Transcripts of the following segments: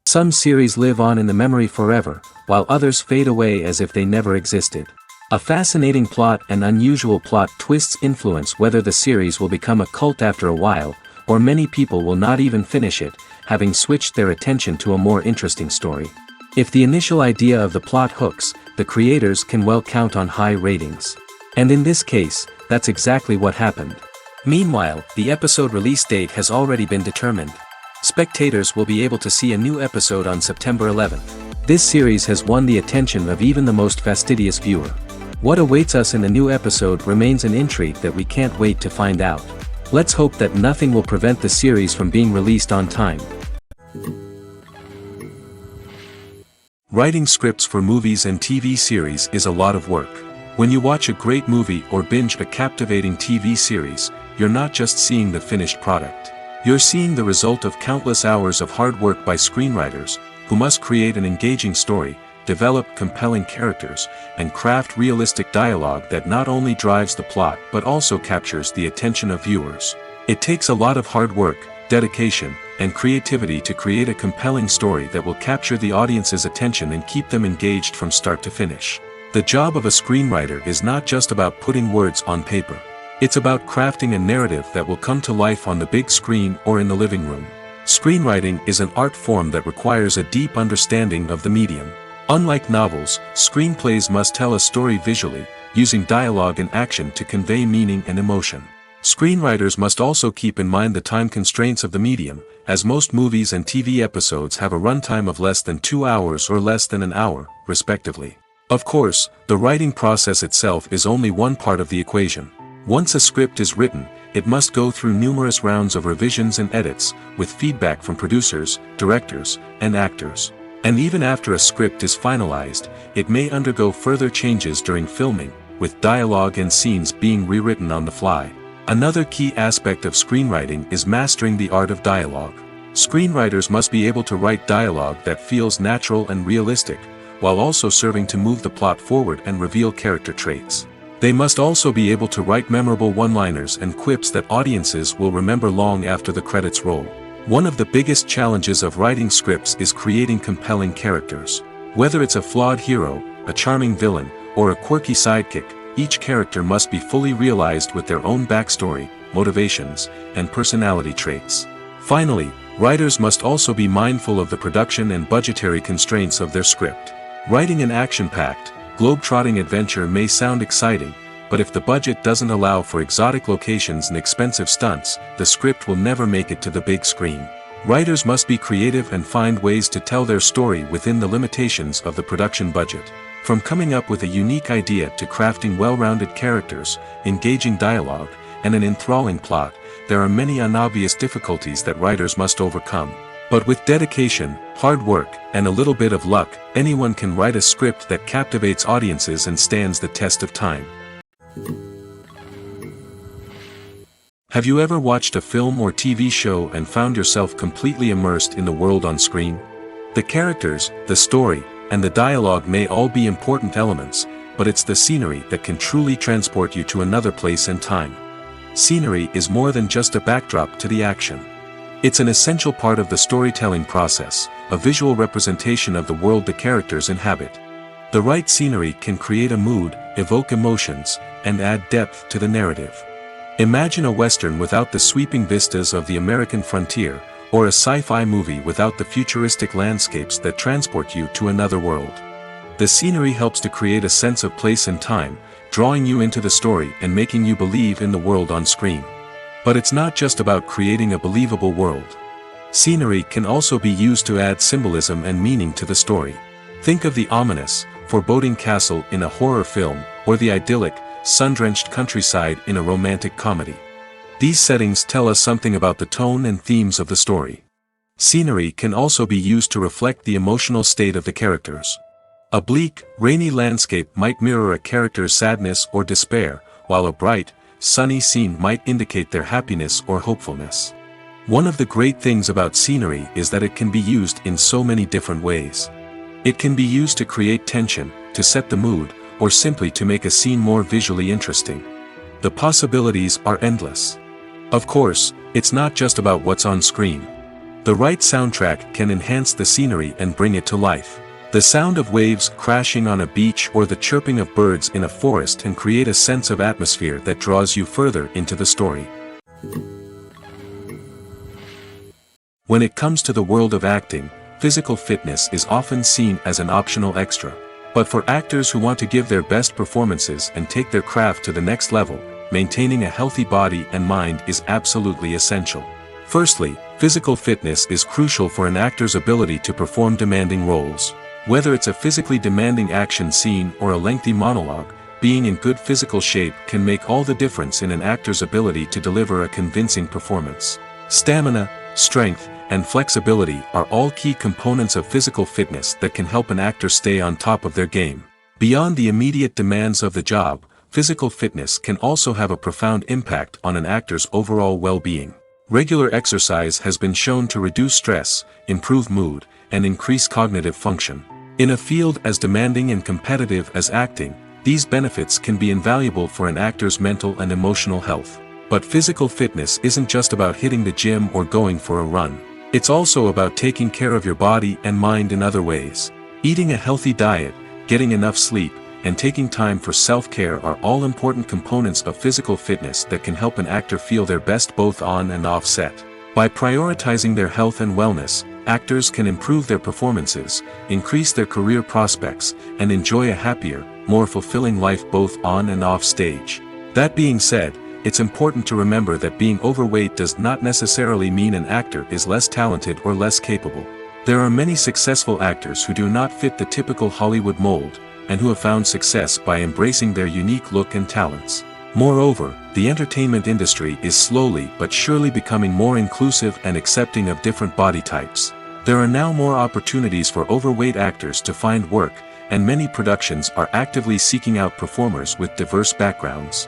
Some series live on in the memory forever, while others fade away as if they never existed. A fascinating plot and unusual plot twists influence whether the series will become a cult after a while, or many people will not even finish it, having switched their attention to a more interesting story. If the initial idea of the plot hooks, the creators can well count on high ratings. And in this case, that's exactly what happened. Meanwhile, the episode release date has already been determined. Spectators will be able to see a new episode on September 11th. This series has won the attention of even the most fastidious viewer. What awaits us in the new episode remains an intrigue that we can't wait to find out. Let's hope that nothing will prevent the series from being released on time. Writing scripts for movies and TV series is a lot of work. When you watch a great movie or binge a captivating TV series, you're not just seeing the finished product. You're seeing the result of countless hours of hard work by screenwriters, who must create an engaging story, develop compelling characters, and craft realistic dialogue that not only drives the plot but also captures the attention of viewers. It takes a lot of hard work, dedication, and creativity to create a compelling story that will capture the audience's attention and keep them engaged from start to finish. The job of a screenwriter is not just about putting words on paper. It's about crafting a narrative that will come to life on the big screen or in the living room. Screenwriting is an art form that requires a deep understanding of the medium. Unlike novels, screenplays must tell a story visually, using dialogue and action to convey meaning and emotion. Screenwriters must also keep in mind the time constraints of the medium, as most movies and TV episodes have a runtime of less than 2 hours or less than an hour, respectively. Of course, the writing process itself is only one part of the equation. Once a script is written, it must go through numerous rounds of revisions and edits, with feedback from producers, directors, and actors. And even after a script is finalized, it may undergo further changes during filming, with dialogue and scenes being rewritten on the fly. Another key aspect of screenwriting is mastering the art of dialogue. Screenwriters must be able to write dialogue that feels natural and realistic, while also serving to move the plot forward and reveal character traits. They must also be able to write memorable one-liners and quips that audiences will remember long after the credits roll. One of the biggest challenges of writing scripts is creating compelling characters. Whether it's a flawed hero, a charming villain, or a quirky sidekick, each character must be fully realized with their own backstory, motivations, and personality traits. Finally, writers must also be mindful of the production and budgetary constraints of their script. Writing an action-packed, globe-trotting adventure may sound exciting, but if the budget doesn't allow for exotic locations and expensive stunts, the script will never make it to the big screen. Writers must be creative and find ways to tell their story within the limitations of the production budget. From coming up with a unique idea to crafting well-rounded characters, engaging dialogue, and an enthralling plot, there are many unobvious difficulties that writers must overcome. But with dedication, hard work, and a little bit of luck, anyone can write a script that captivates audiences and stands the test of time. Have you ever watched a film or TV show and found yourself completely immersed in the world on screen? The characters, the story, and the dialogue may all be important elements, but it's the scenery that can truly transport you to another place and time. Scenery is more than just a backdrop to the action. It's an essential part of the storytelling process, a visual representation of the world the characters inhabit. The right scenery can create a mood, evoke emotions, and add depth to the narrative. Imagine a western without the sweeping vistas of the American frontier, or a sci-fi movie without the futuristic landscapes that transport you to another world. The scenery helps to create a sense of place and time, drawing you into the story and making you believe in the world on screen. But it's not just about creating a believable world. Scenery can also be used to add symbolism and meaning to the story. Think of the ominous, foreboding castle in a horror film, or the idyllic, sun-drenched countryside in a romantic comedy. These settings tell us something about the tone and themes of the story. Scenery can also be used to reflect the emotional state of the characters. A bleak, rainy landscape might mirror a character's sadness or despair, while a bright, sunny scene might indicate their happiness or hopefulness. One of the great things about scenery is that it can be used in so many different ways. It can be used to create tension, to set the mood, or simply to make a scene more visually interesting. The possibilities are endless. Of course, it's not just about what's on screen. The right soundtrack can enhance the scenery and bring it to life. The sound of waves crashing on a beach or the chirping of birds in a forest can create a sense of atmosphere that draws you further into the story. When it comes to the world of acting, physical fitness is often seen as an optional extra. But for actors who want to give their best performances and take their craft to the next level, maintaining a healthy body and mind is absolutely essential. Firstly, physical fitness is crucial for an actor's ability to perform demanding roles. Whether it's a physically demanding action scene or a lengthy monologue, being in good physical shape can make all the difference in an actor's ability to deliver a convincing performance. Stamina, strength, and flexibility are all key components of physical fitness that can help an actor stay on top of their game. Beyond the immediate demands of the job, physical fitness can also have a profound impact on an actor's overall well-being. Regular exercise has been shown to reduce stress, improve mood, and increase cognitive function. In a field as demanding and competitive as acting, these benefits can be invaluable for an actor's mental and emotional health. But physical fitness isn't just about hitting the gym or going for a run. It's also about taking care of your body and mind in other ways. Eating a healthy diet, getting enough sleep, and taking time for self-care are all important components of physical fitness that can help an actor feel their best both on and off set. By prioritizing their health and wellness, actors can improve their performances, increase their career prospects, and enjoy a happier, more fulfilling life both on and off stage. That being said, it's important to remember that being overweight does not necessarily mean an actor is less talented or less capable. There are many successful actors who do not fit the typical Hollywood mold, and who have found success by embracing their unique look and talents. Moreover, the entertainment industry is slowly but surely becoming more inclusive and accepting of different body types. There are now more opportunities for overweight actors to find work, and many productions are actively seeking out performers with diverse backgrounds.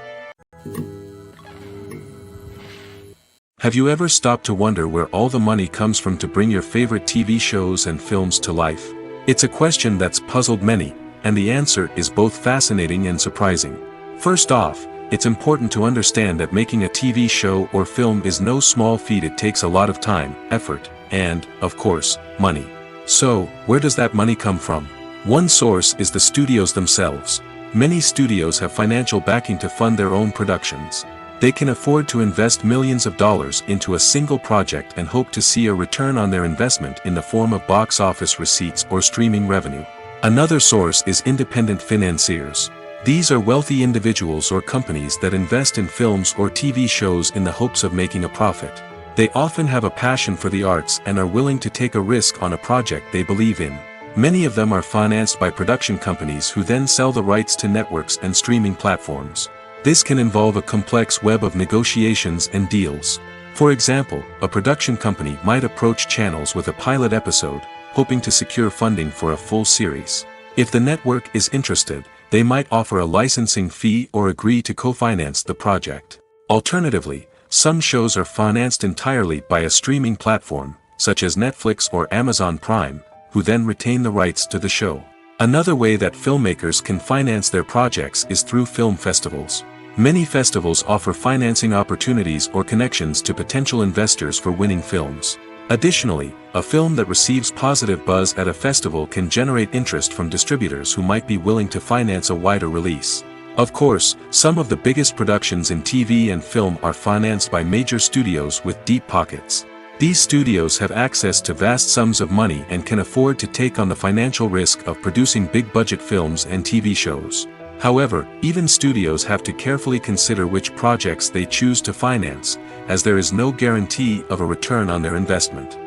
Have you ever stopped to wonder where all the money comes from to bring your favorite TV shows and films to life? It's a question that's puzzled many, and the answer is both fascinating and surprising. First off, it's important to understand that making a TV show or film is no small feat. It takes a lot of time, effort, and, of course, money. So, where does that money come from? One source is the studios themselves. Many studios have financial backing to fund their own productions. They can afford to invest millions of dollars into a single project and hope to see a return on their investment in the form of box office receipts or streaming revenue. Another source is independent financiers. These are wealthy individuals or companies that invest in films or TV shows in the hopes of making a profit. They often have a passion for the arts and are willing to take a risk on a project they believe in. Many of them are financed by production companies who then sell the rights to networks and streaming platforms. This can involve a complex web of negotiations and deals. For example, a production company might approach channels with a pilot episode, hoping to secure funding for a full series. If the network is interested, they might offer a licensing fee or agree to co-finance the project. Alternatively, some shows are financed entirely by a streaming platform, such as Netflix or Amazon Prime, who then retain the rights to the show. Another way that filmmakers can finance their projects is through film festivals. Many festivals offer financing opportunities or connections to potential investors for winning films. Additionally, a film that receives positive buzz at a festival can generate interest from distributors who might be willing to finance a wider release. Of course, some of the biggest productions in TV and film are financed by major studios with deep pockets. These studios have access to vast sums of money and can afford to take on the financial risk of producing big-budget films and TV shows. However, even studios have to carefully consider which projects they choose to finance, as there is no guarantee of a return on their investment.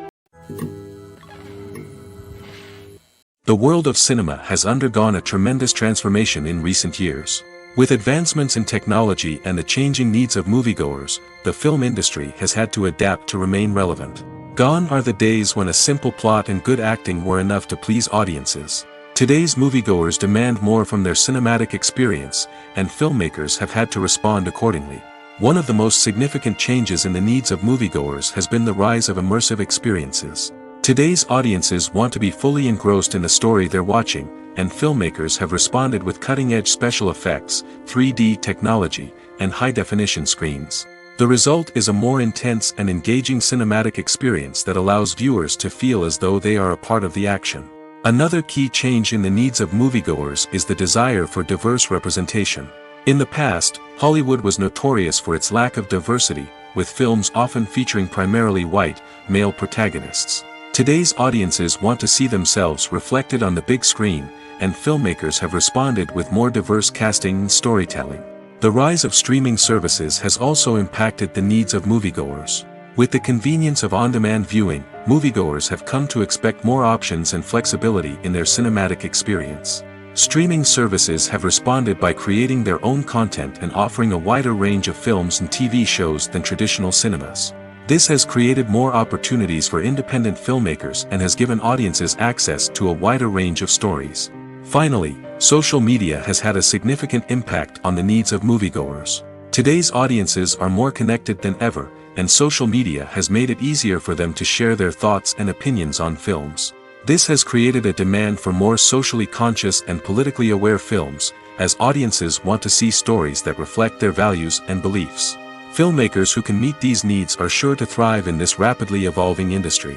The world of cinema has undergone a tremendous transformation in recent years. With advancements in technology and the changing needs of moviegoers, the film industry has had to adapt to remain relevant. Gone are the days when a simple plot and good acting were enough to please audiences. Today's moviegoers demand more from their cinematic experience, and filmmakers have had to respond accordingly. One of the most significant changes in the needs of moviegoers has been the rise of immersive experiences. Today's audiences want to be fully engrossed in the story they're watching, and filmmakers have responded with cutting-edge special effects, 3D technology, and high-definition screens. The result is a more intense and engaging cinematic experience that allows viewers to feel as though they are a part of the action. Another key change in the needs of moviegoers is the desire for diverse representation. In the past, Hollywood was notorious for its lack of diversity, with films often featuring primarily white, male protagonists. Today's audiences want to see themselves reflected on the big screen, and filmmakers have responded with more diverse casting and storytelling. The rise of streaming services has also impacted the needs of moviegoers. With the convenience of on-demand viewing, moviegoers have come to expect more options and flexibility in their cinematic experience. Streaming services have responded by creating their own content and offering a wider range of films and TV shows than traditional cinemas. This has created more opportunities for independent filmmakers and has given audiences access to a wider range of stories. Finally, social media has had a significant impact on the needs of moviegoers. Today's audiences are more connected than ever, and social media has made it easier for them to share their thoughts and opinions on films. This has created a demand for more socially conscious and politically aware films, as audiences want to see stories that reflect their values and beliefs. Filmmakers who can meet these needs are sure to thrive in this rapidly evolving industry.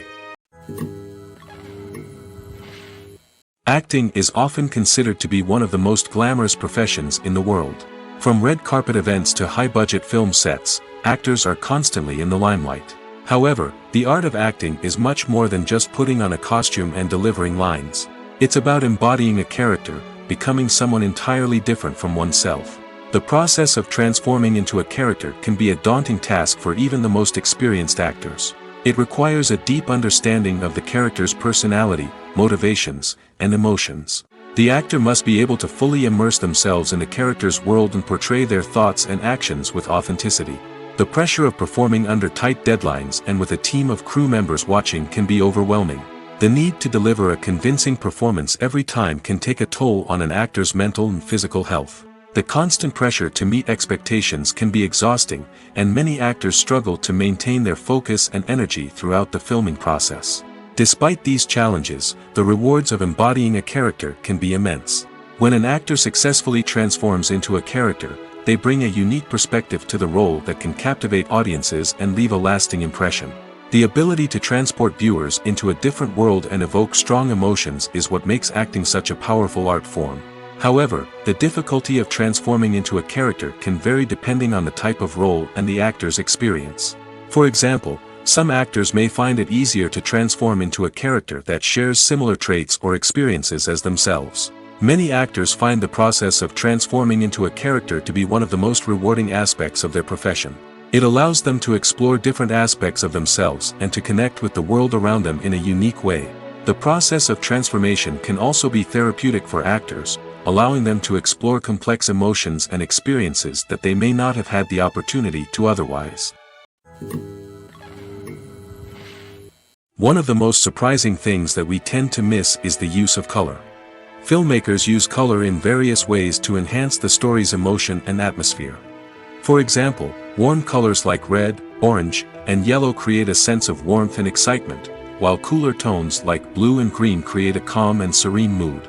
Acting is often considered to be one of the most glamorous professions in the world. From red carpet events to high-budget film sets, actors are constantly in the limelight. However, the art of acting is much more than just putting on a costume and delivering lines. It's about embodying a character, becoming someone entirely different from oneself. The process of transforming into a character can be a daunting task for even the most experienced actors. It requires a deep understanding of the character's personality, motivations, and emotions. The actor must be able to fully immerse themselves in the character's world and portray their thoughts and actions with authenticity. The pressure of performing under tight deadlines and with a team of crew members watching can be overwhelming. The need to deliver a convincing performance every time can take a toll on an actor's mental and physical health. The constant pressure to meet expectations can be exhausting, and many actors struggle to maintain their focus and energy throughout the filming process. Despite these challenges, the rewards of embodying a character can be immense. When an actor successfully transforms into a character, they bring a unique perspective to the role that can captivate audiences and leave a lasting impression. The ability to transport viewers into a different world and evoke strong emotions is what makes acting such a powerful art form. However, the difficulty of transforming into a character can vary depending on the type of role and the actor's experience. For example, some actors may find it easier to transform into a character that shares similar traits or experiences as themselves. Many actors find the process of transforming into a character to be one of the most rewarding aspects of their profession. It allows them to explore different aspects of themselves and to connect with the world around them in a unique way. The process of transformation can also be therapeutic for actors, allowing them to explore complex emotions and experiences that they may not have had the opportunity to otherwise. One of the most surprising things that we tend to miss is the use of color. Filmmakers use color in various ways to enhance the story's emotion and atmosphere. For example, warm colors like red, orange, and yellow create a sense of warmth and excitement, while cooler tones like blue and green create a calm and serene mood.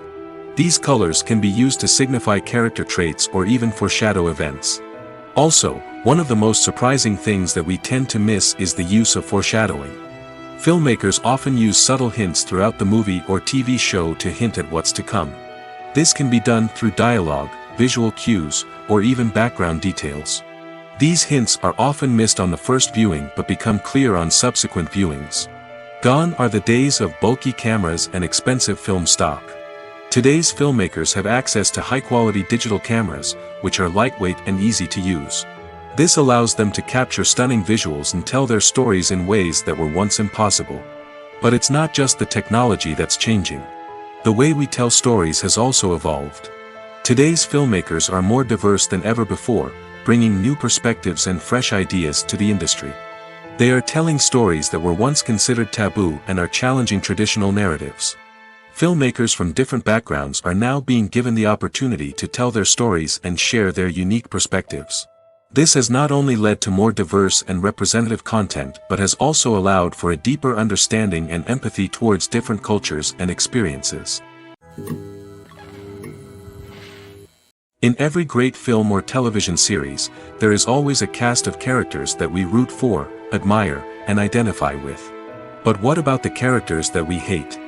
These colors can be used to signify character traits or even foreshadow events. Also, one of the most surprising things that we tend to miss is the use of foreshadowing. Filmmakers often use subtle hints throughout the movie or TV show to hint at what's to come. This can be done through dialogue, visual cues, or even background details. These hints are often missed on the first viewing but become clear on subsequent viewings. Gone are the days of bulky cameras and expensive film stock. Today's filmmakers have access to high-quality digital cameras, which are lightweight and easy to use. This allows them to capture stunning visuals and tell their stories in ways that were once impossible. But it's not just the technology that's changing. The way we tell stories has also evolved. Today's filmmakers are more diverse than ever before, bringing new perspectives and fresh ideas to the industry. They are telling stories that were once considered taboo and are challenging traditional narratives. Filmmakers from different backgrounds are now being given the opportunity to tell their stories and share their unique perspectives. This has not only led to more diverse and representative content but has also allowed for a deeper understanding and empathy towards different cultures and experiences. In every great film or television series, there is always a cast of characters that we root for, admire, and identify with. But what about the characters that we hate?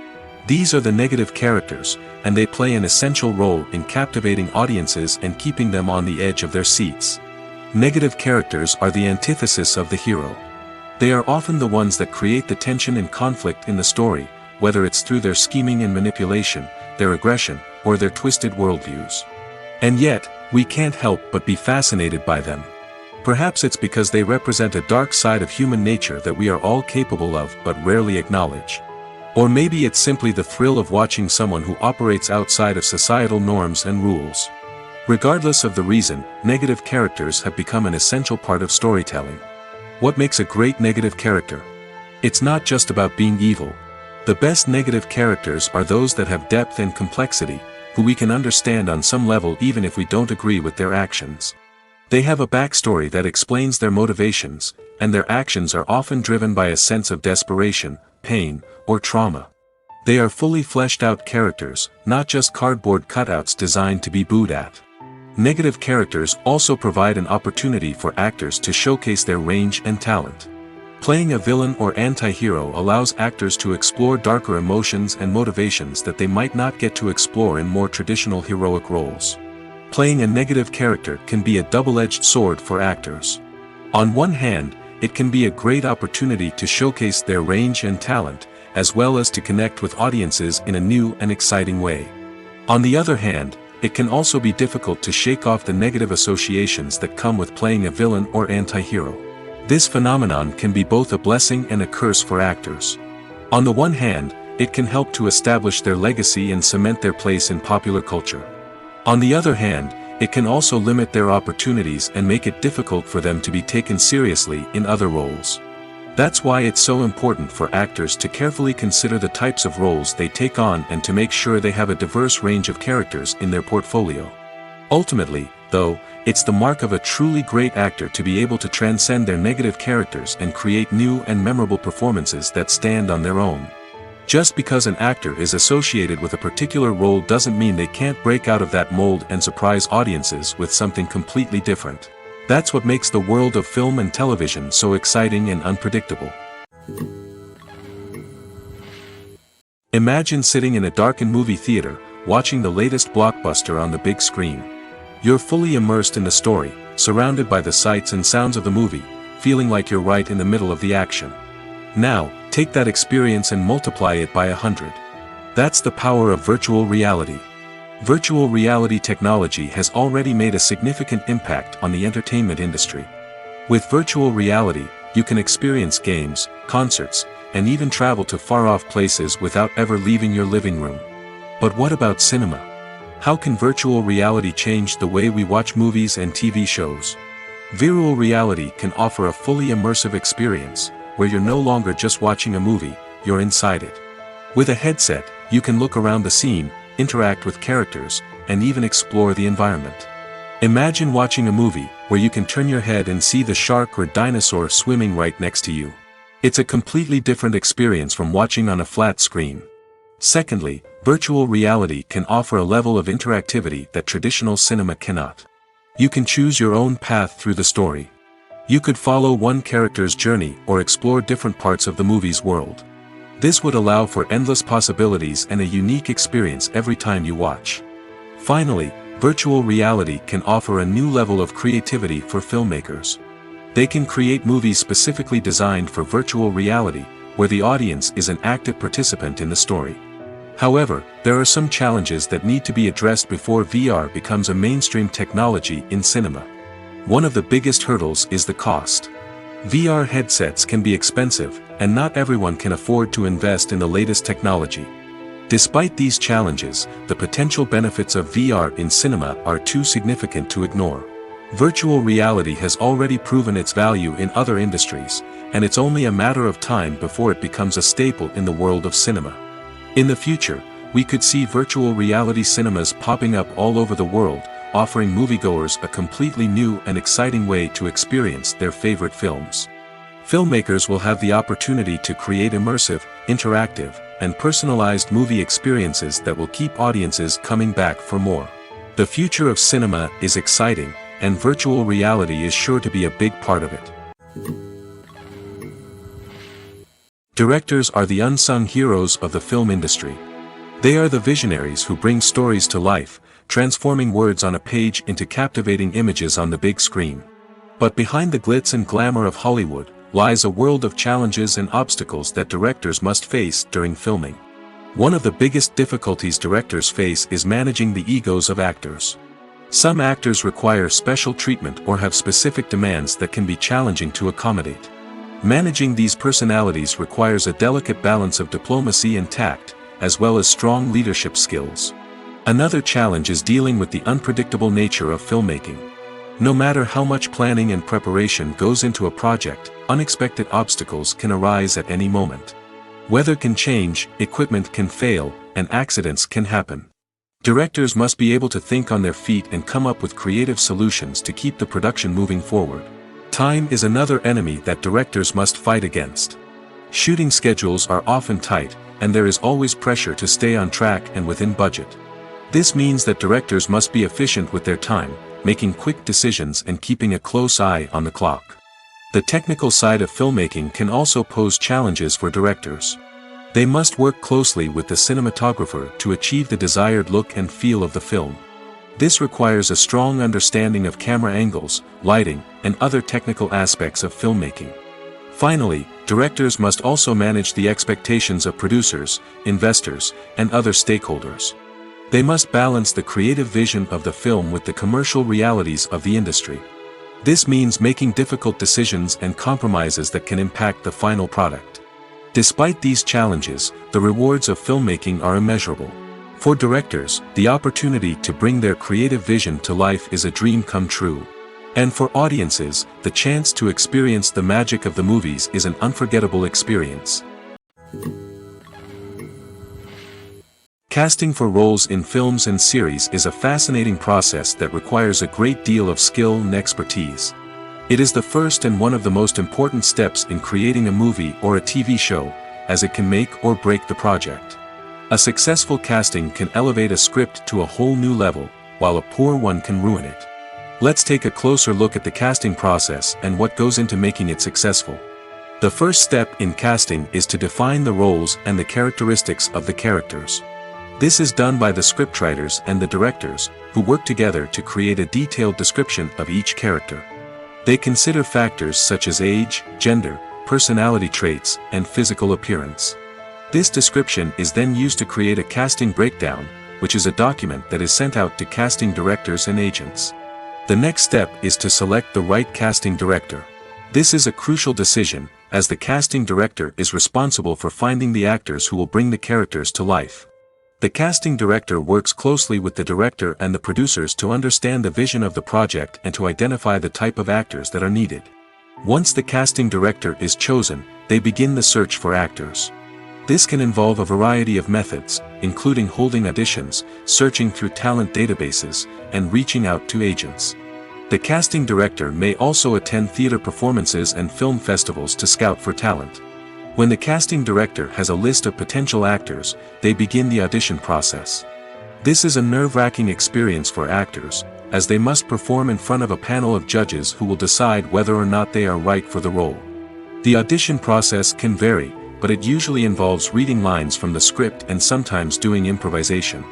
These are the negative characters, and they play an essential role in captivating audiences and keeping them on the edge of their seats. Negative characters are the antithesis of the hero. They are often the ones that create the tension and conflict in the story, whether it's through their scheming and manipulation, their aggression, or their twisted worldviews. And yet, we can't help but be fascinated by them. Perhaps it's because they represent a dark side of human nature that we are all capable of but rarely acknowledge. Or maybe it's simply the thrill of watching someone who operates outside of societal norms and rules. Regardless of the reason, negative characters have become an essential part of storytelling. What makes a great negative character? It's not just about being evil. The best negative characters are those that have depth and complexity, who we can understand on some level even if we don't agree with their actions. They have a backstory that explains their motivations, and their actions are often driven by a sense of desperation, pain, or trauma. They are fully fleshed out characters, not just cardboard cutouts designed to be booed at. Negative characters also provide an opportunity for actors to showcase their range and talent. Playing a villain or anti-hero allows actors to explore darker emotions and motivations that they might not get to explore in more traditional heroic roles. Playing a negative character can be a double-edged sword for actors. On one hand, it can be a great opportunity to showcase their range and talent, as well as to connect with audiences in a new and exciting way. On the other hand, it can also be difficult to shake off the negative associations that come with playing a villain or anti-hero. This phenomenon can be both a blessing and a curse for actors. On the one hand, it can help to establish their legacy and cement their place in popular culture. On the other hand, it can also limit their opportunities and make it difficult for them to be taken seriously in other roles. That's why it's so important for actors to carefully consider the types of roles they take on and to make sure they have a diverse range of characters in their portfolio. Ultimately, though, it's the mark of a truly great actor to be able to transcend their negative characters and create new and memorable performances that stand on their own. Just because an actor is associated with a particular role doesn't mean they can't break out of that mold and surprise audiences with something completely different. That's what makes the world of film and television so exciting and unpredictable. Imagine sitting in a darkened movie theater, watching the latest blockbuster on the big screen. You're fully immersed in the story, surrounded by the sights and sounds of the movie, feeling like you're right in the middle of the action. Now, take that experience and multiply it by 100. That's the power of virtual reality. Virtual reality technology has already made a significant impact on the entertainment industry. With virtual reality, you can experience games, concerts, and even travel to far-off places without ever leaving your living room. But what about cinema? How can virtual reality change the way we watch movies and TV shows? Virtual reality can offer a fully immersive experience, where you're no longer just watching a movie, you're inside it. With a headset, you can look around the scene, interact with characters, and even explore the environment. Imagine watching a movie, where you can turn your head and see the shark or dinosaur swimming right next to you. It's a completely different experience from watching on a flat screen. Secondly, virtual reality can offer a level of interactivity that traditional cinema cannot. You can choose your own path through the story. You could follow one character's journey or explore different parts of the movie's world. This would allow for endless possibilities and a unique experience every time you watch. Finally, virtual reality can offer a new level of creativity for filmmakers. They can create movies specifically designed for virtual reality, where the audience is an active participant in the story. However, there are some challenges that need to be addressed before VR becomes a mainstream technology in cinema. One of the biggest hurdles is the cost. VR headsets can be expensive, and not everyone can afford to invest in the latest technology. Despite these challenges, the potential benefits of VR in cinema are too significant to ignore. Virtual reality has already proven its value in other industries, and it's only a matter of time before it becomes a staple in the world of cinema. In the future, we could see virtual reality cinemas popping up all over the world, offering moviegoers a completely new and exciting way to experience their favorite films. Filmmakers will have the opportunity to create immersive, interactive, and personalized movie experiences that will keep audiences coming back for more. The future of cinema is exciting, and virtual reality is sure to be a big part of it. Directors are the unsung heroes of the film industry. They are the visionaries who bring stories to life, transforming words on a page into captivating images on the big screen. But behind the glitz and glamour of Hollywood lies a world of challenges and obstacles that directors must face during filming. One of the biggest difficulties directors face is managing the egos of actors. Some actors require special treatment or have specific demands that can be challenging to accommodate. Managing these personalities requires a delicate balance of diplomacy and tact, as well as strong leadership skills. Another challenge is dealing with the unpredictable nature of filmmaking. No matter how much planning and preparation goes into a project, unexpected obstacles can arise at any moment. Weather can change, equipment can fail, and accidents can happen. Directors must be able to think on their feet and come up with creative solutions to keep the production moving forward. Time is another enemy that directors must fight against. Shooting schedules are often tight, and there is always pressure to stay on track and within budget. This means that directors must be efficient with their time, making quick decisions and keeping a close eye on the clock. The technical side of filmmaking can also pose challenges for directors. They must work closely with the cinematographer to achieve the desired look and feel of the film. This requires a strong understanding of camera angles, lighting, and other technical aspects of filmmaking. Finally, directors must also manage the expectations of producers, investors, and other stakeholders. They must balance the creative vision of the film with the commercial realities of the industry. This means making difficult decisions and compromises that can impact the final product. Despite these challenges, the rewards of filmmaking are immeasurable. For directors, the opportunity to bring their creative vision to life is a dream come true. And for audiences, the chance to experience the magic of the movies is an unforgettable experience. Casting for roles in films and series is a fascinating process that requires a great deal of skill and expertise. It is the first and one of the most important steps in creating a movie or a TV show, as it can make or break the project. A successful casting can elevate a script to a whole new level, while a poor one can ruin it. Let's take a closer look at the casting process and what goes into making it successful. The first step in casting is to define the roles and the characteristics of the characters. This is done by the scriptwriters and the directors, who work together to create a detailed description of each character. They consider factors such as age, gender, personality traits, and physical appearance. This description is then used to create a casting breakdown, which is a document that is sent out to casting directors and agents. The next step is to select the right casting director. This is a crucial decision, as the casting director is responsible for finding the actors who will bring the characters to life. The casting director works closely with the director and the producers to understand the vision of the project and to identify the type of actors that are needed. Once the casting director is chosen, they begin the search for actors. This can involve a variety of methods, including holding auditions, searching through talent databases, and reaching out to agents. The casting director may also attend theater performances and film festivals to scout for talent. When the casting director has a list of potential actors, they begin the audition process. This is a nerve-wracking experience for actors, as they must perform in front of a panel of judges who will decide whether or not they are right for the role. The audition process can vary, but it usually involves reading lines from the script and sometimes doing improvisation.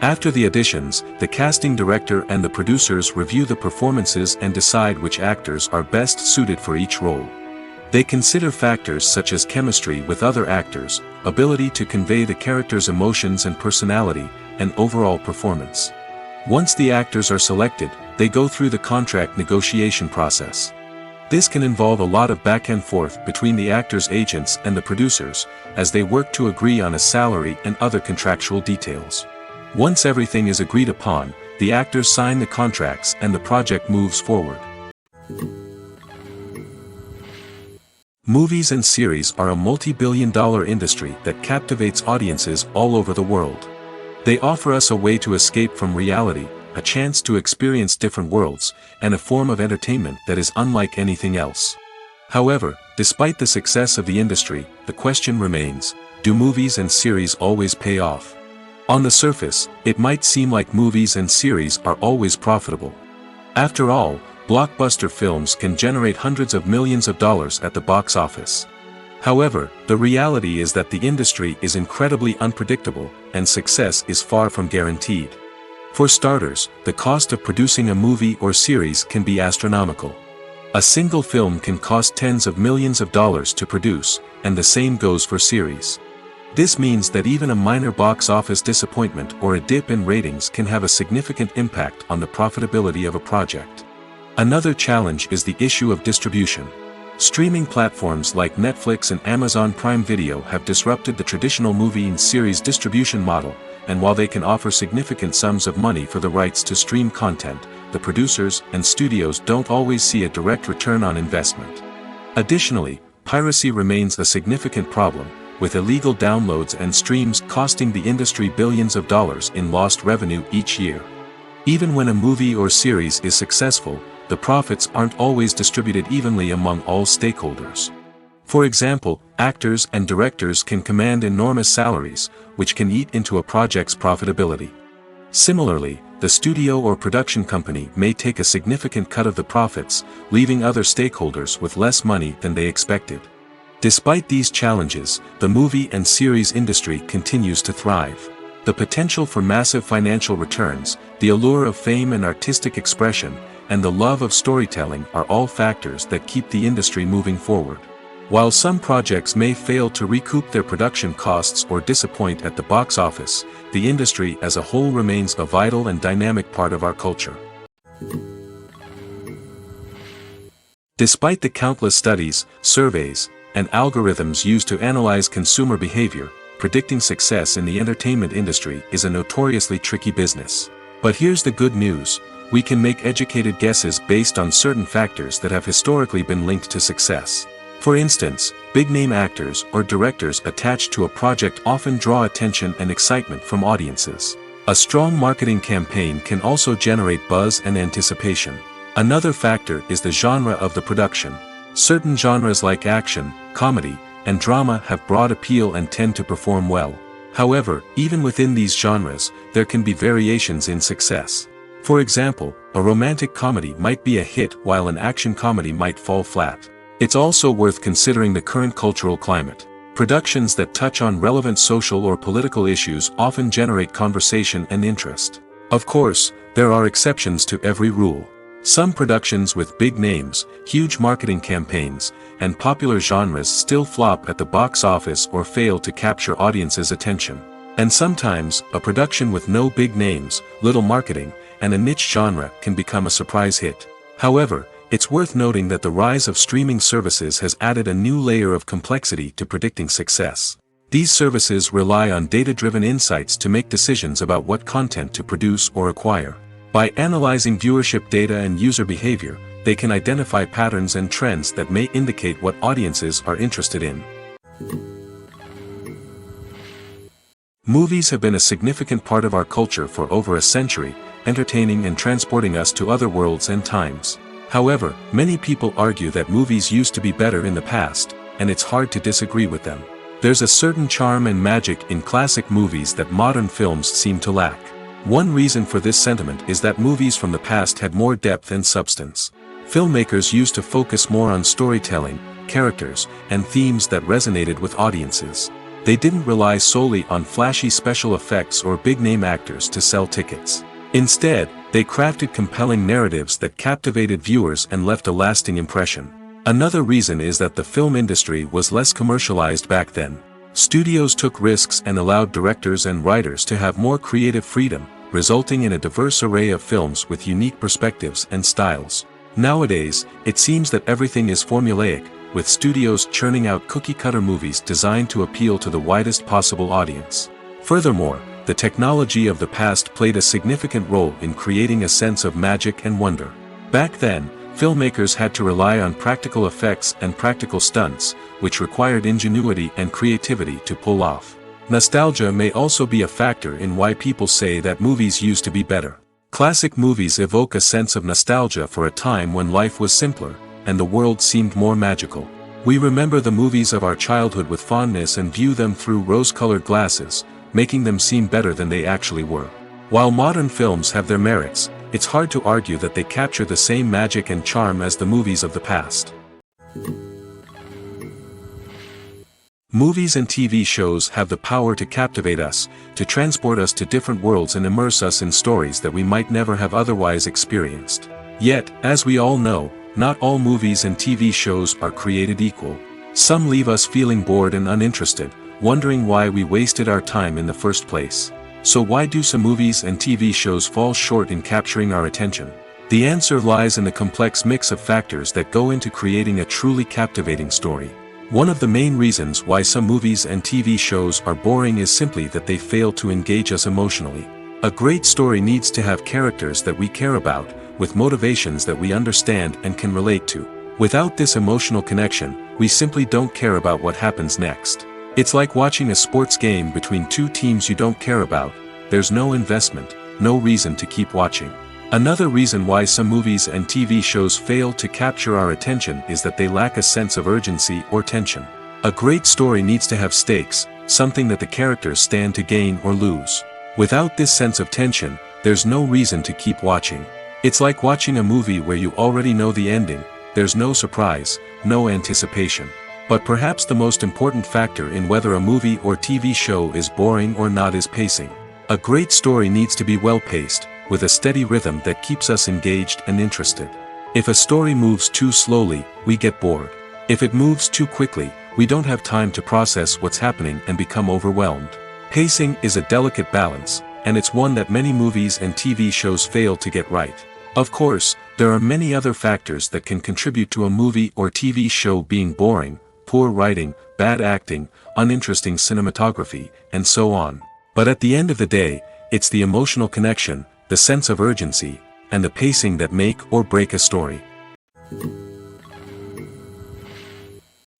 After the auditions, the casting director and the producers review the performances and decide which actors are best suited for each role. They consider factors such as chemistry with other actors, ability to convey the character's emotions and personality, and overall performance. Once the actors are selected, they go through the contract negotiation process. This can involve a lot of back and forth between the actors' agents and the producers, as they work to agree on a salary and other contractual details. Once everything is agreed upon, the actors sign the contracts and the project moves forward. Movies and series are a multi-billion-dollar industry that captivates audiences all over the world. They offer us a way to escape from reality, a chance to experience different worlds, and a form of entertainment that is unlike anything else. However, despite the success of the industry, the question remains, do movies and series always pay off? On the surface, it might seem like movies and series are always profitable. After all, blockbuster films can generate hundreds of millions of dollars at the box office. However, the reality is that the industry is incredibly unpredictable, and success is far from guaranteed. For starters, the cost of producing a movie or series can be astronomical. A single film can cost tens of millions of dollars to produce, and the same goes for series. This means that even a minor box office disappointment or a dip in ratings can have a significant impact on the profitability of a project. Another challenge is the issue of distribution. Streaming platforms like Netflix and Amazon Prime Video have disrupted the traditional movie and series distribution model, and while they can offer significant sums of money for the rights to stream content, the producers and studios don't always see a direct return on investment. Additionally, piracy remains a significant problem, with illegal downloads and streams costing the industry billions of dollars in lost revenue each year. Even when a movie or series is successful, the profits aren't always distributed evenly among all stakeholders. For example, actors and directors can command enormous salaries, which can eat into a project's profitability. Similarly, the studio or production company may take a significant cut of the profits, leaving other stakeholders with less money than they expected. Despite these challenges, the movie and series industry continues to thrive. The potential for massive financial returns, the allure of fame and artistic expression, and the love of storytelling are all factors that keep the industry moving forward. While some projects may fail to recoup their production costs or disappoint at the box office, the industry as a whole remains a vital and dynamic part of our culture. Despite the countless studies, surveys, and algorithms used to analyze consumer behavior, predicting success in the entertainment industry is a notoriously tricky business. But here's the good news: we can make educated guesses based on certain factors that have historically been linked to success. For instance, big-name actors or directors attached to a project often draw attention and excitement from audiences. A strong marketing campaign can also generate buzz and anticipation. Another factor is the genre of the production. Certain genres like action, comedy, and drama have broad appeal and tend to perform well. However, even within these genres, there can be variations in success. For example, a romantic comedy might be a hit while an action comedy might fall flat. It's also worth considering the current cultural climate. Productions that touch on relevant social or political issues often generate conversation and interest. Of course, there are exceptions to every rule. Some productions with big names, huge marketing campaigns, and popular genres still flop at the box office or fail to capture audiences' attention. And sometimes, a production with no big names, little marketing, and a niche genre can become a surprise hit. However, it's worth noting that the rise of streaming services has added a new layer of complexity to predicting success. These services rely on data-driven insights to make decisions about what content to produce or acquire. By analyzing viewership data and user behavior, they can identify patterns and trends that may indicate what audiences are interested in. Movies have been a significant part of our culture for over a century, entertaining and transporting us to other worlds and times. However, many people argue that movies used to be better in the past, and it's hard to disagree with them. There's a certain charm and magic in classic movies that modern films seem to lack. One reason for this sentiment is that movies from the past had more depth and substance. Filmmakers used to focus more on storytelling, characters, and themes that resonated with audiences. They didn't rely solely on flashy special effects or big-name actors to sell tickets. Instead, they crafted compelling narratives that captivated viewers and left a lasting impression. Another reason is that the film industry was less commercialized back then. Studios took risks and allowed directors and writers to have more creative freedom, resulting in a diverse array of films with unique perspectives and styles. Nowadays, it seems that everything is formulaic, with studios churning out cookie-cutter movies designed to appeal to the widest possible audience. Furthermore, the technology of the past played a significant role in creating a sense of magic and wonder. Back then, filmmakers had to rely on practical effects and practical stunts, which required ingenuity and creativity to pull off. Nostalgia may also be a factor in why people say that movies used to be better. Classic movies evoke a sense of nostalgia for a time when life was simpler, and the world seemed more magical. We remember the movies of our childhood with fondness and view them through rose-colored glasses, making them seem better than they actually were. While modern films have their merits, it's hard to argue that they capture the same magic and charm as the movies of the past. Movies and TV shows have the power to captivate us, to transport us to different worlds and immerse us in stories that we might never have otherwise experienced. Yet, as we all know, not all movies and TV shows are created equal. Some leave us feeling bored and uninterested, wondering why we wasted our time in the first place. So why do some movies and TV shows fall short in capturing our attention? The answer lies in the complex mix of factors that go into creating a truly captivating story. One of the main reasons why some movies and TV shows are boring is simply that they fail to engage us emotionally. A great story needs to have characters that we care about, with motivations that we understand and can relate to. Without this emotional connection, we simply don't care about what happens next. It's like watching a sports game between two teams you don't care about. There's no investment, no reason to keep watching. Another reason why some movies and TV shows fail to capture our attention is that they lack a sense of urgency or tension. A great story needs to have stakes, something that the characters stand to gain or lose. Without this sense of tension, there's no reason to keep watching. It's like watching a movie where you already know the ending. There's no surprise, no anticipation. But perhaps the most important factor in whether a movie or TV show is boring or not is pacing. A great story needs to be well-paced, with a steady rhythm that keeps us engaged and interested. If a story moves too slowly, we get bored. If it moves too quickly, we don't have time to process what's happening and become overwhelmed. Pacing is a delicate balance, and it's one that many movies and TV shows fail to get right. Of course, there are many other factors that can contribute to a movie or TV show being boring: poor writing, bad acting, uninteresting cinematography, and so on. But at the end of the day, it's the emotional connection, the sense of urgency, and the pacing that make or break a story.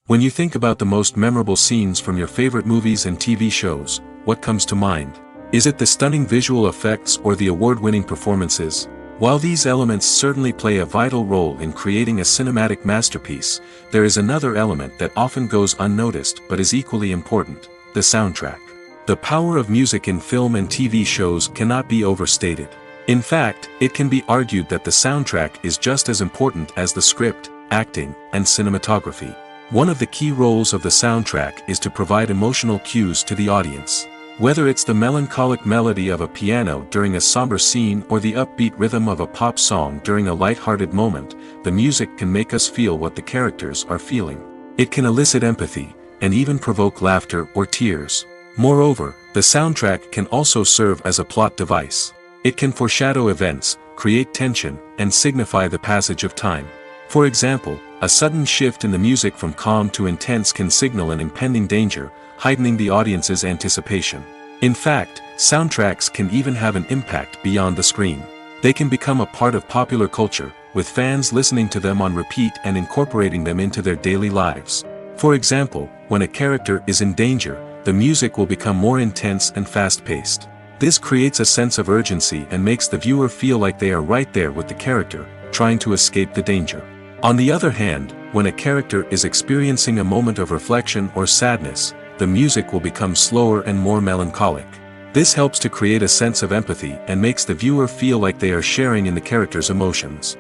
When you think about the most memorable scenes from your favorite movies and TV shows, what comes to mind? Is it the stunning visual effects or the award-winning performances? While these elements certainly play a vital role in creating a cinematic masterpiece, there is another element that often goes unnoticed but is equally important: the soundtrack. The power of music in film and TV shows cannot be overstated. In fact, it can be argued that the soundtrack is just as important as the script, acting, and cinematography. One of the key roles of the soundtrack is to provide emotional cues to the audience. Whether it's the melancholic melody of a piano during a somber scene or the upbeat rhythm of a pop song during a light-hearted moment, the music can make us feel what the characters are feeling. It can elicit empathy, and even provoke laughter or tears. Moreover, the soundtrack can also serve as a plot device. It can foreshadow events, create tension, and signify the passage of time. For example, a sudden shift in the music from calm to intense can signal an impending danger, heightening the audience's anticipation. In fact, soundtracks can even have an impact beyond the screen. They can become a part of popular culture, with fans listening to them on repeat and incorporating them into their daily lives. For example, when a character is in danger, the music will become more intense and fast-paced. This creates a sense of urgency and makes the viewer feel like they are right there with the character, trying to escape the danger. On the other hand, when a character is experiencing a moment of reflection or sadness, the music will become slower and more melancholic. This helps to create a sense of empathy and makes the viewer feel like they are sharing in the character's emotions.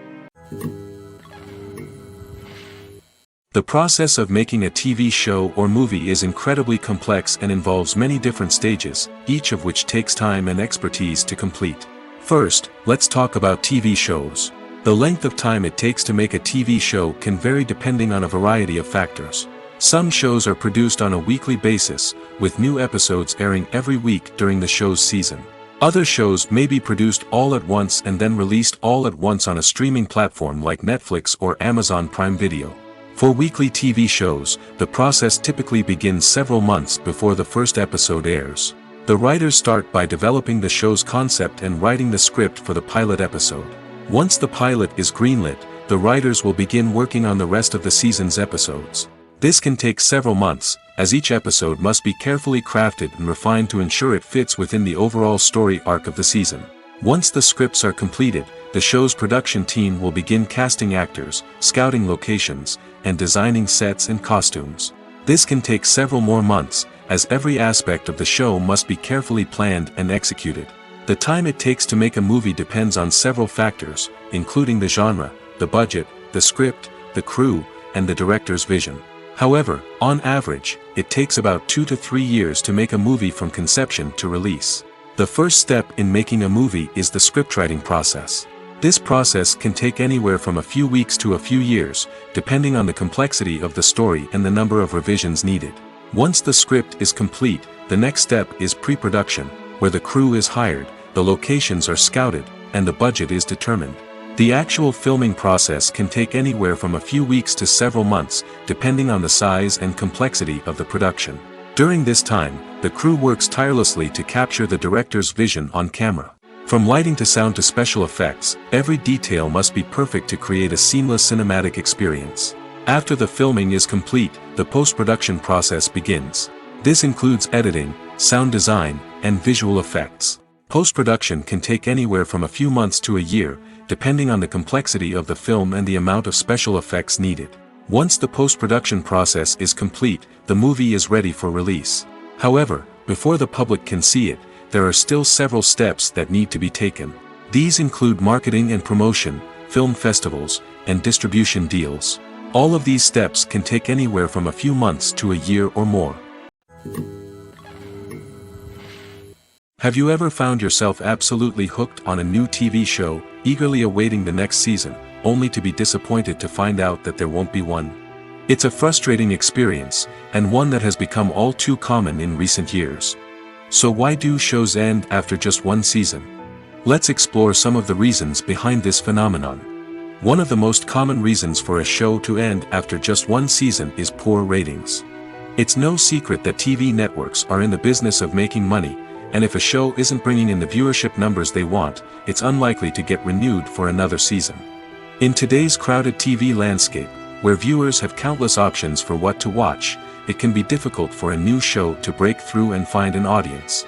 The process of making a TV show or movie is incredibly complex and involves many different stages, each of which takes time and expertise to complete. First, let's talk about TV shows. The length of time it takes to make a TV show can vary depending on a variety of factors. Some shows are produced on a weekly basis, with new episodes airing every week during the show's season. Other shows may be produced all at once and then released all at once on a streaming platform like Netflix or Amazon Prime Video. For weekly TV shows, the process typically begins several months before the first episode airs. The writers start by developing the show's concept and writing the script for the pilot episode. Once the pilot is greenlit, the writers will begin working on the rest of the season's episodes. This can take several months, as each episode must be carefully crafted and refined to ensure it fits within the overall story arc of the season. Once the scripts are completed, the show's production team will begin casting actors, scouting locations, and designing sets and costumes. This can take several more months, as every aspect of the show must be carefully planned and executed. The time it takes to make a movie depends on several factors, including the genre, the budget, the script, the crew, and the director's vision. However, on average, it takes about 2 to 3 years to make a movie from conception to release. The first step in making a movie is the scriptwriting process. This process can take anywhere from a few weeks to a few years, depending on the complexity of the story and the number of revisions needed. Once the script is complete, the next step is pre-production, where the crew is hired, the locations are scouted, and the budget is determined. The actual filming process can take anywhere from a few weeks to several months, depending on the size and complexity of the production. During this time, the crew works tirelessly to capture the director's vision on camera. From lighting to sound to special effects, every detail must be perfect to create a seamless cinematic experience. After the filming is complete, the post-production process begins. This includes editing, sound design, and visual effects. Post-production can take anywhere from a few months to a year, depending on the complexity of the film and the amount of special effects needed. Once the post-production process is complete, the movie is ready for release. However, before the public can see it, there are still several steps that need to be taken. These include marketing and promotion, film festivals, and distribution deals. All of these steps can take anywhere from a few months to a year or more. Have you ever found yourself absolutely hooked on a new TV show, eagerly awaiting the next season, only to be disappointed to find out that there won't be one? It's a frustrating experience, and one that has become all too common in recent years. So why do shows end after just one season? Let's explore some of the reasons behind this phenomenon. One of the most common reasons for a show to end after just one season is poor ratings. It's no secret that TV networks are in the business of making money, and if a show isn't bringing in the viewership numbers they want, it's unlikely to get renewed for another season. In today's crowded TV landscape, where viewers have countless options for what to watch, it can be difficult for a new show to break through and find an audience.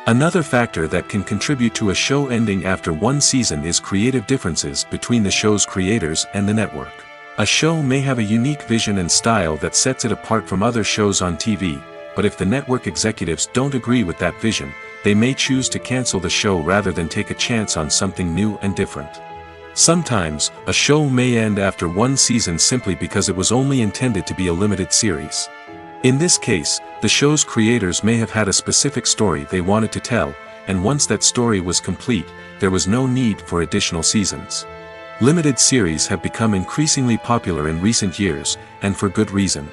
Another factor that can contribute to a show ending after one season is creative differences between the show's creators and the network. A show may have a unique vision and style that sets it apart from other shows on TV, but if the network executives don't agree with that vision, they may choose to cancel the show rather than take a chance on something new and different. Sometimes, a show may end after one season simply because it was only intended to be a limited series. In this case, the show's creators may have had a specific story they wanted to tell, and once that story was complete, there was no need for additional seasons. Limited series have become increasingly popular in recent years, and for good reason.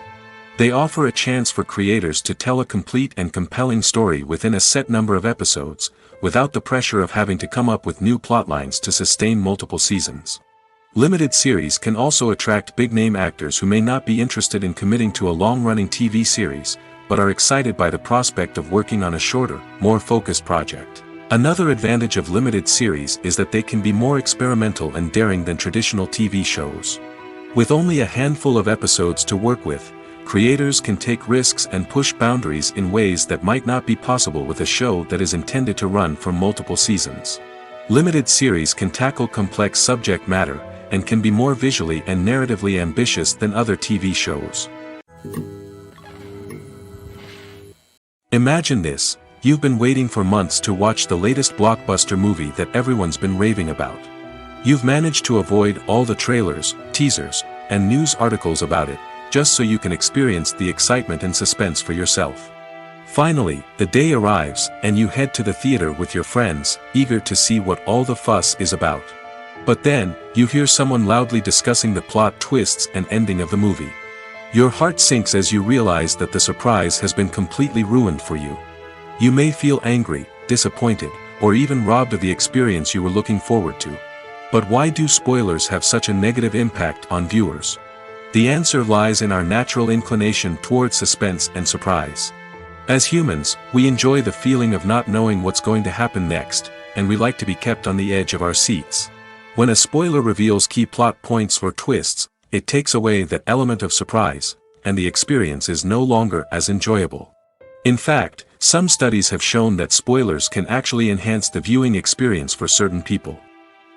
They offer a chance for creators to tell a complete and compelling story within a set number of episodes, without the pressure of having to come up with new plotlines to sustain multiple seasons. Limited series can also attract big-name actors who may not be interested in committing to a long-running TV series, but are excited by the prospect of working on a shorter, more focused project. Another advantage of limited series is that they can be more experimental and daring than traditional TV shows. With only a handful of episodes to work with, creators can take risks and push boundaries in ways that might not be possible with a show that is intended to run for multiple seasons. Limited series can tackle complex subject matter, and can be more visually and narratively ambitious than other TV shows. Imagine this: you've been waiting for months to watch the latest blockbuster movie that everyone's been raving about. You've managed to avoid all the trailers, teasers, and news articles about it, just so you can experience the excitement and suspense for yourself. Finally, the day arrives, and you head to the theater with your friends, eager to see what all the fuss is about. But then, you hear someone loudly discussing the plot twists and ending of the movie. Your heart sinks as you realize that the surprise has been completely ruined for you. You may feel angry, disappointed, or even robbed of the experience you were looking forward to. But why do spoilers have such a negative impact on viewers? The answer lies in our natural inclination toward suspense and surprise. As humans, we enjoy the feeling of not knowing what's going to happen next, and we like to be kept on the edge of our seats. When a spoiler reveals key plot points or twists, it takes away that element of surprise, and the experience is no longer as enjoyable. In fact, some studies have shown that spoilers can actually enhance the viewing experience for certain people.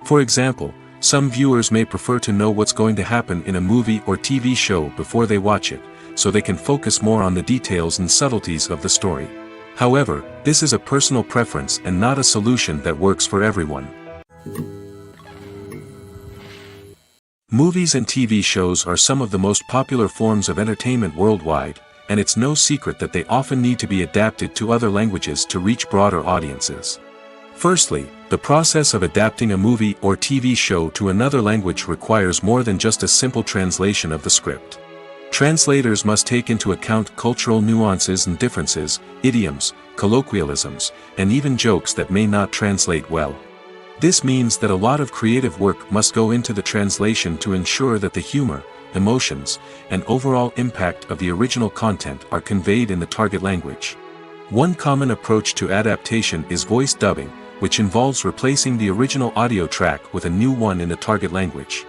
For example, some viewers may prefer to know what's going to happen in a movie or TV show before they watch it, so they can focus more on the details and subtleties of the story. However, this is a personal preference and not a solution that works for everyone. Movies and TV shows are some of the most popular forms of entertainment worldwide, and it's no secret that they often need to be adapted to other languages to reach broader audiences. Firstly, the process of adapting a movie or TV show to another language requires more than just a simple translation of the script. Translators must take into account cultural nuances and differences, idioms, colloquialisms, and even jokes that may not translate well. This means that a lot of creative work must go into the translation to ensure that the humor, emotions, and overall impact of the original content are conveyed in the target language. One common approach to adaptation is voice dubbing, which involves replacing the original audio track with a new one in the target language.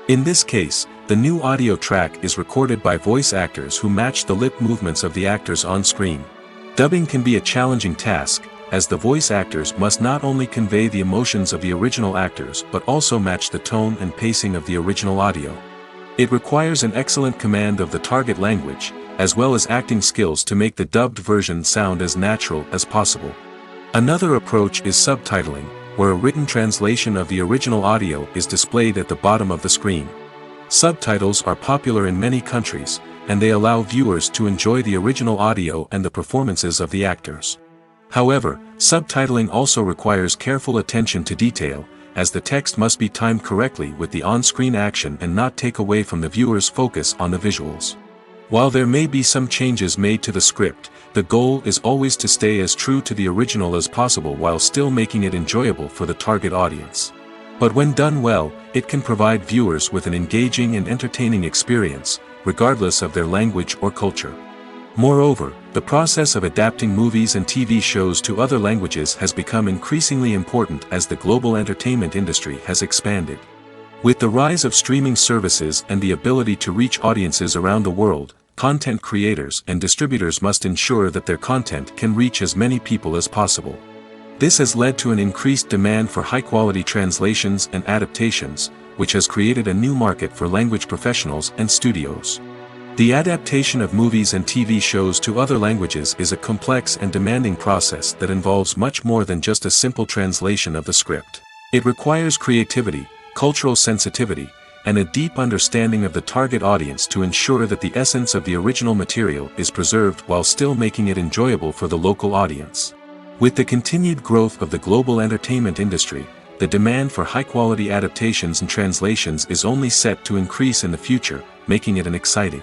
In this case, the new audio track is recorded by voice actors who match the lip movements of the actors on screen. Dubbing can be a challenging task, as the voice actors must not only convey the emotions of the original actors but also match the tone and pacing of the original audio. It requires an excellent command of the target language, as well as acting skills to make the dubbed version sound as natural as possible. Another approach is subtitling, where a written translation of the original audio is displayed at the bottom of the screen. Subtitles are popular in many countries, and they allow viewers to enjoy the original audio and the performances of the actors. However, subtitling also requires careful attention to detail, as the text must be timed correctly with the on-screen action and not take away from the viewer's focus on the visuals. While there may be some changes made to the script, the goal is always to stay as true to the original as possible while still making it enjoyable for the target audience. But when done well, it can provide viewers with an engaging and entertaining experience, regardless of their language or culture. Moreover, the process of adapting movies and TV shows to other languages has become increasingly important as the global entertainment industry has expanded. With the rise of streaming services and the ability to reach audiences around the world, content creators and distributors must ensure that their content can reach as many people as possible. This has led to an increased demand for high-quality translations and adaptations, which has created a new market for language professionals and studios. The adaptation of movies and TV shows to other languages is a complex and demanding process that involves much more than just a simple translation of the script. It requires creativity, cultural sensitivity, and a deep understanding of the target audience to ensure that the essence of the original material is preserved while still making it enjoyable for the local audience. With the continued growth of the global entertainment industry, the demand for high-quality adaptations and translations is only set to increase in the future, making it an exciting.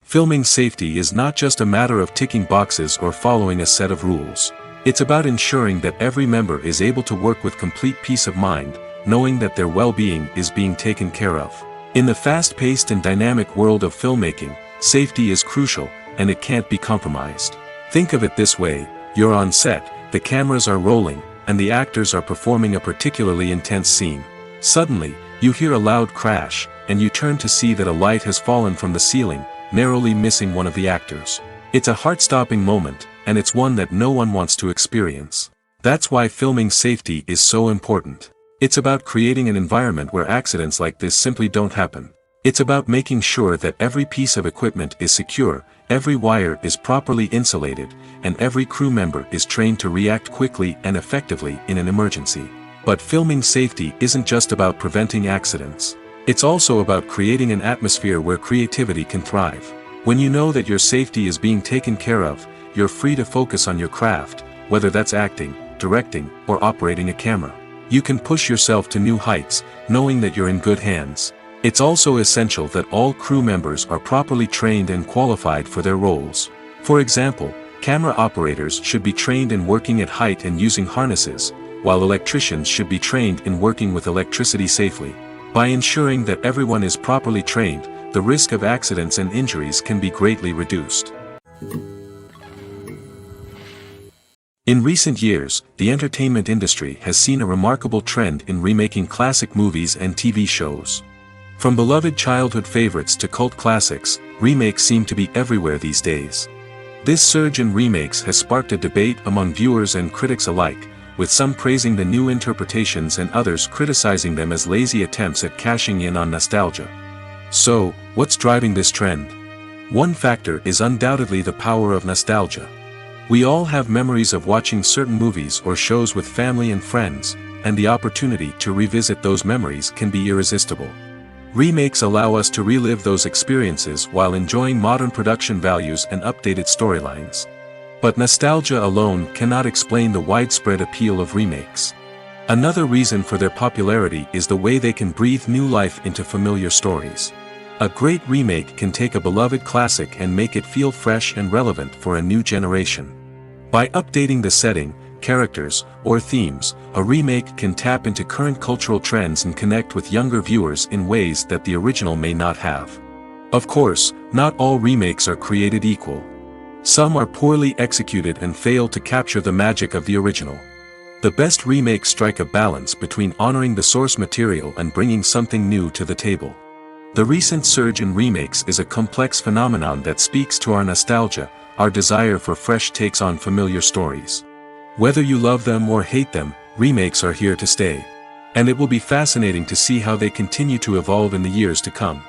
Filming safety is not just a matter of ticking boxes or following a set of rules. It's about ensuring that every member is able to work with complete peace of mind, knowing that their well-being is being taken care of. In the fast-paced and dynamic world of filmmaking, safety is crucial, and it can't be compromised. Think of it this way: you're on set, the cameras are rolling, and the actors are performing a particularly intense scene. Suddenly, you hear a loud crash, and you turn to see that a light has fallen from the ceiling, narrowly missing one of the actors. It's a heart-stopping moment, and it's one that no one wants to experience. That's why filming safety is so important. It's about creating an environment where accidents like this simply don't happen. It's about making sure that every piece of equipment is secure, every wire is properly insulated, and every crew member is trained to react quickly and effectively in an emergency. But filming safety isn't just about preventing accidents. It's also about creating an atmosphere where creativity can thrive. When you know that your safety is being taken care of, you're free to focus on your craft, whether that's acting, directing, or operating a camera. You can push yourself to new heights, knowing that you're in good hands. It's also essential that all crew members are properly trained and qualified for their roles. For example, camera operators should be trained in working at height and using harnesses, while electricians should be trained in working with electricity safely. By ensuring that everyone is properly trained, the risk of accidents and injuries can be greatly reduced. In recent years, the entertainment industry has seen a remarkable trend in remaking classic movies and TV shows. From beloved childhood favorites to cult classics, remakes seem to be everywhere these days. This surge in remakes has sparked a debate among viewers and critics alike, with some praising the new interpretations and others criticizing them as lazy attempts at cashing in on nostalgia. So, what's driving this trend? One factor is undoubtedly the power of nostalgia. We all have memories of watching certain movies or shows with family and friends, and the opportunity to revisit those memories can be irresistible. Remakes allow us to relive those experiences while enjoying modern production values and updated storylines. But nostalgia alone cannot explain the widespread appeal of remakes. Another reason for their popularity is the way they can breathe new life into familiar stories. A great remake can take a beloved classic and make it feel fresh and relevant for a new generation. By updating the setting, characters, or themes, a remake can tap into current cultural trends and connect with younger viewers in ways that the original may not have. Of course, not all remakes are created equal. Some are poorly executed and fail to capture the magic of the original. The best remakes strike a balance between honoring the source material and bringing something new to the table. The recent surge in remakes is a complex phenomenon that speaks to our nostalgia, our desire for fresh takes on familiar stories. Whether you love them or hate them, remakes are here to stay. And it will be fascinating to see how they continue to evolve in the years to come.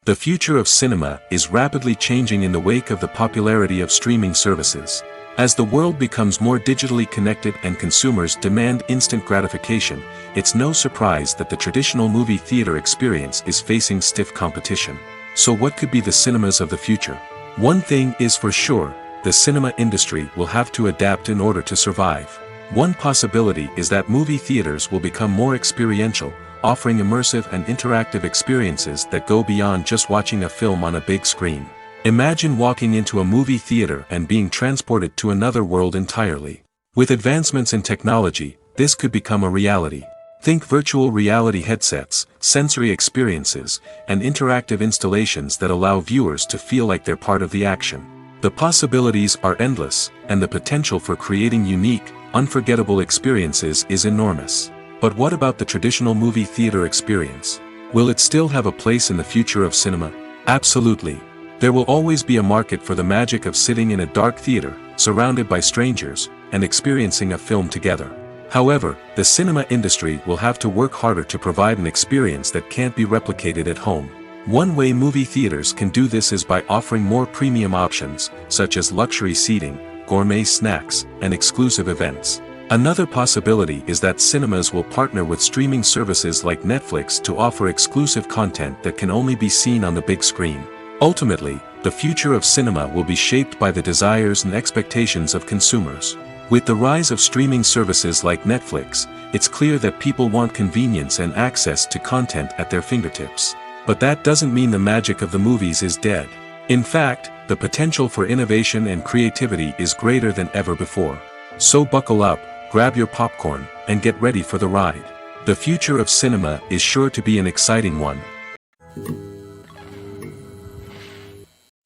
The future of cinema is rapidly changing in the wake of the popularity of streaming services. As the world becomes more digitally connected and consumers demand instant gratification, it's no surprise that the traditional movie theater experience is facing stiff competition. So what could be the cinemas of the future? One thing is for sure, the cinema industry will have to adapt in order to survive. One possibility is that movie theaters will become more experiential, offering immersive and interactive experiences that go beyond just watching a film on a big screen. Imagine walking into a movie theater and being transported to another world entirely. With advancements in technology, this could become a reality. Think virtual reality headsets, sensory experiences, and interactive installations that allow viewers to feel like they're part of the action. The possibilities are endless, and the potential for creating unique, unforgettable experiences is enormous. But what about the traditional movie theater experience? Will it still have a place in the future of cinema? Absolutely. There will always be a market for the magic of sitting in a dark theater, surrounded by strangers, and experiencing a film together. However, the cinema industry will have to work harder to provide an experience that can't be replicated at home. One way movie theaters can do this is by offering more premium options, such as luxury seating, gourmet snacks, and exclusive events. Another possibility is that cinemas will partner with streaming services like Netflix to offer exclusive content that can only be seen on the big screen. Ultimately, the future of cinema will be shaped by the desires and expectations of consumers. With the rise of streaming services like Netflix, it's clear that people want convenience and access to content at their fingertips. But that doesn't mean the magic of the movies is dead. In fact, the potential for innovation and creativity is greater than ever before. So buckle up, grab your popcorn, and get ready for the ride. The future of cinema is sure to be an exciting one.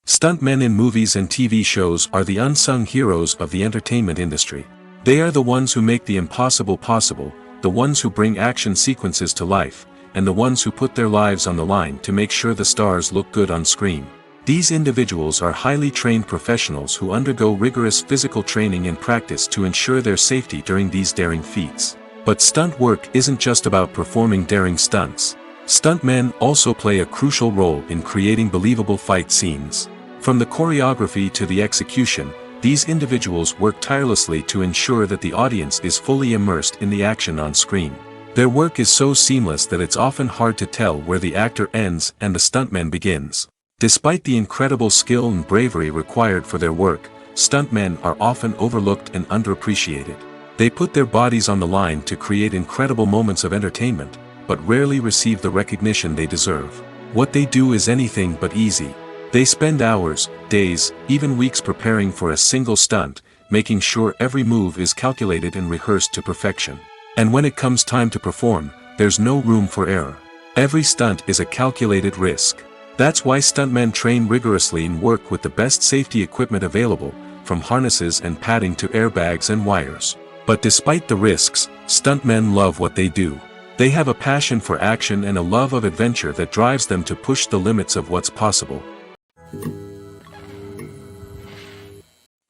Stuntmen in movies and TV shows are the unsung heroes of the entertainment industry. They are the ones who make the impossible possible, the ones who bring action sequences to life, and the ones who put their lives on the line to make sure the stars look good on screen. These individuals are highly trained professionals who undergo rigorous physical training and practice to ensure their safety during these daring feats. But stunt work isn't just about performing daring stunts. Stuntmen also play a crucial role in creating believable fight scenes. From the choreography to the execution, these individuals work tirelessly to ensure that the audience is fully immersed in the action on screen. Their work is so seamless that it's often hard to tell where the actor ends and the stuntman begins. Despite the incredible skill and bravery required for their work, stuntmen are often overlooked and underappreciated. They put their bodies on the line to create incredible moments of entertainment, but rarely receive the recognition they deserve. What they do is anything but easy. They spend hours, days, even weeks preparing for a single stunt, making sure every move is calculated and rehearsed to perfection. And when it comes time to perform, there's no room for error. Every stunt is a calculated risk. That's why stuntmen train rigorously and work with the best safety equipment available, from harnesses and padding to airbags and wires. But despite the risks, stuntmen love what they do. They have a passion for action and a love of adventure that drives them to push the limits of what's possible.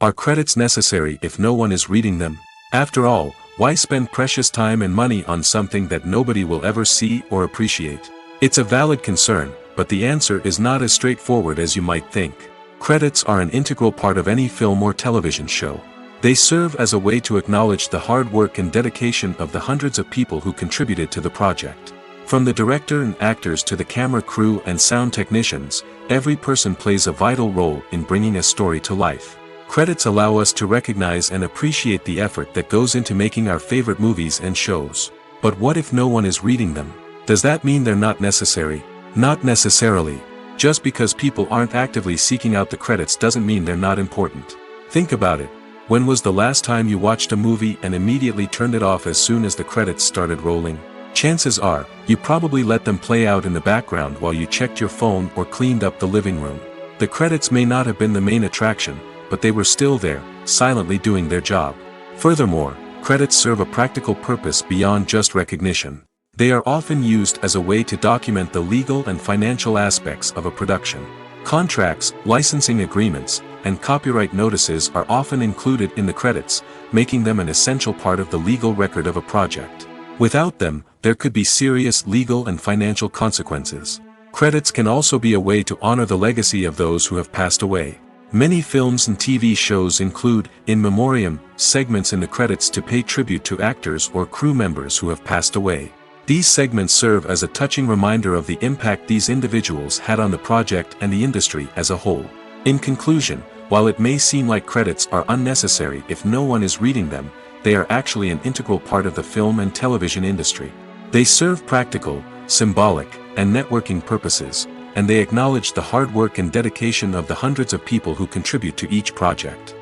Are credits necessary if no one is reading them? After all, why spend precious time and money on something that nobody will ever see or appreciate? It's a valid concern, but the answer is not as straightforward as you might think. Credits are an integral part of any film or television show. They serve as a way to acknowledge the hard work and dedication of the hundreds of people who contributed to the project. From the director and actors to the camera crew and sound technicians, every person plays a vital role in bringing a story to life. Credits allow us to recognize and appreciate the effort that goes into making our favorite movies and shows. But what if no one is reading them? Does that mean they're not necessary? Not necessarily. Just because people aren't actively seeking out the credits doesn't mean they're not important. Think about it. When was the last time you watched a movie and immediately turned it off as soon as the credits started rolling? Chances are, you probably let them play out in the background while you checked your phone or cleaned up the living room. The credits may not have been the main attraction, but they were still there, silently doing their job. Furthermore, credits serve a practical purpose beyond just recognition. They are often used as a way to document the legal and financial aspects of a production. Contracts, licensing agreements, and copyright notices are often included in the credits, making them an essential part of the legal record of a project. Without them, there could be serious legal and financial consequences. Credits can also be a way to honor the legacy of those who have passed away. Many films and TV shows include, in memoriam, segments in the credits to pay tribute to actors or crew members who have passed away. These segments serve as a touching reminder of the impact these individuals had on the project and the industry as a whole. In conclusion, while it may seem like credits are unnecessary if no one is reading them, they are actually an integral part of the film and television industry. They serve practical, symbolic, and networking purposes, and they acknowledge the hard work and dedication of the hundreds of people who contribute to each project.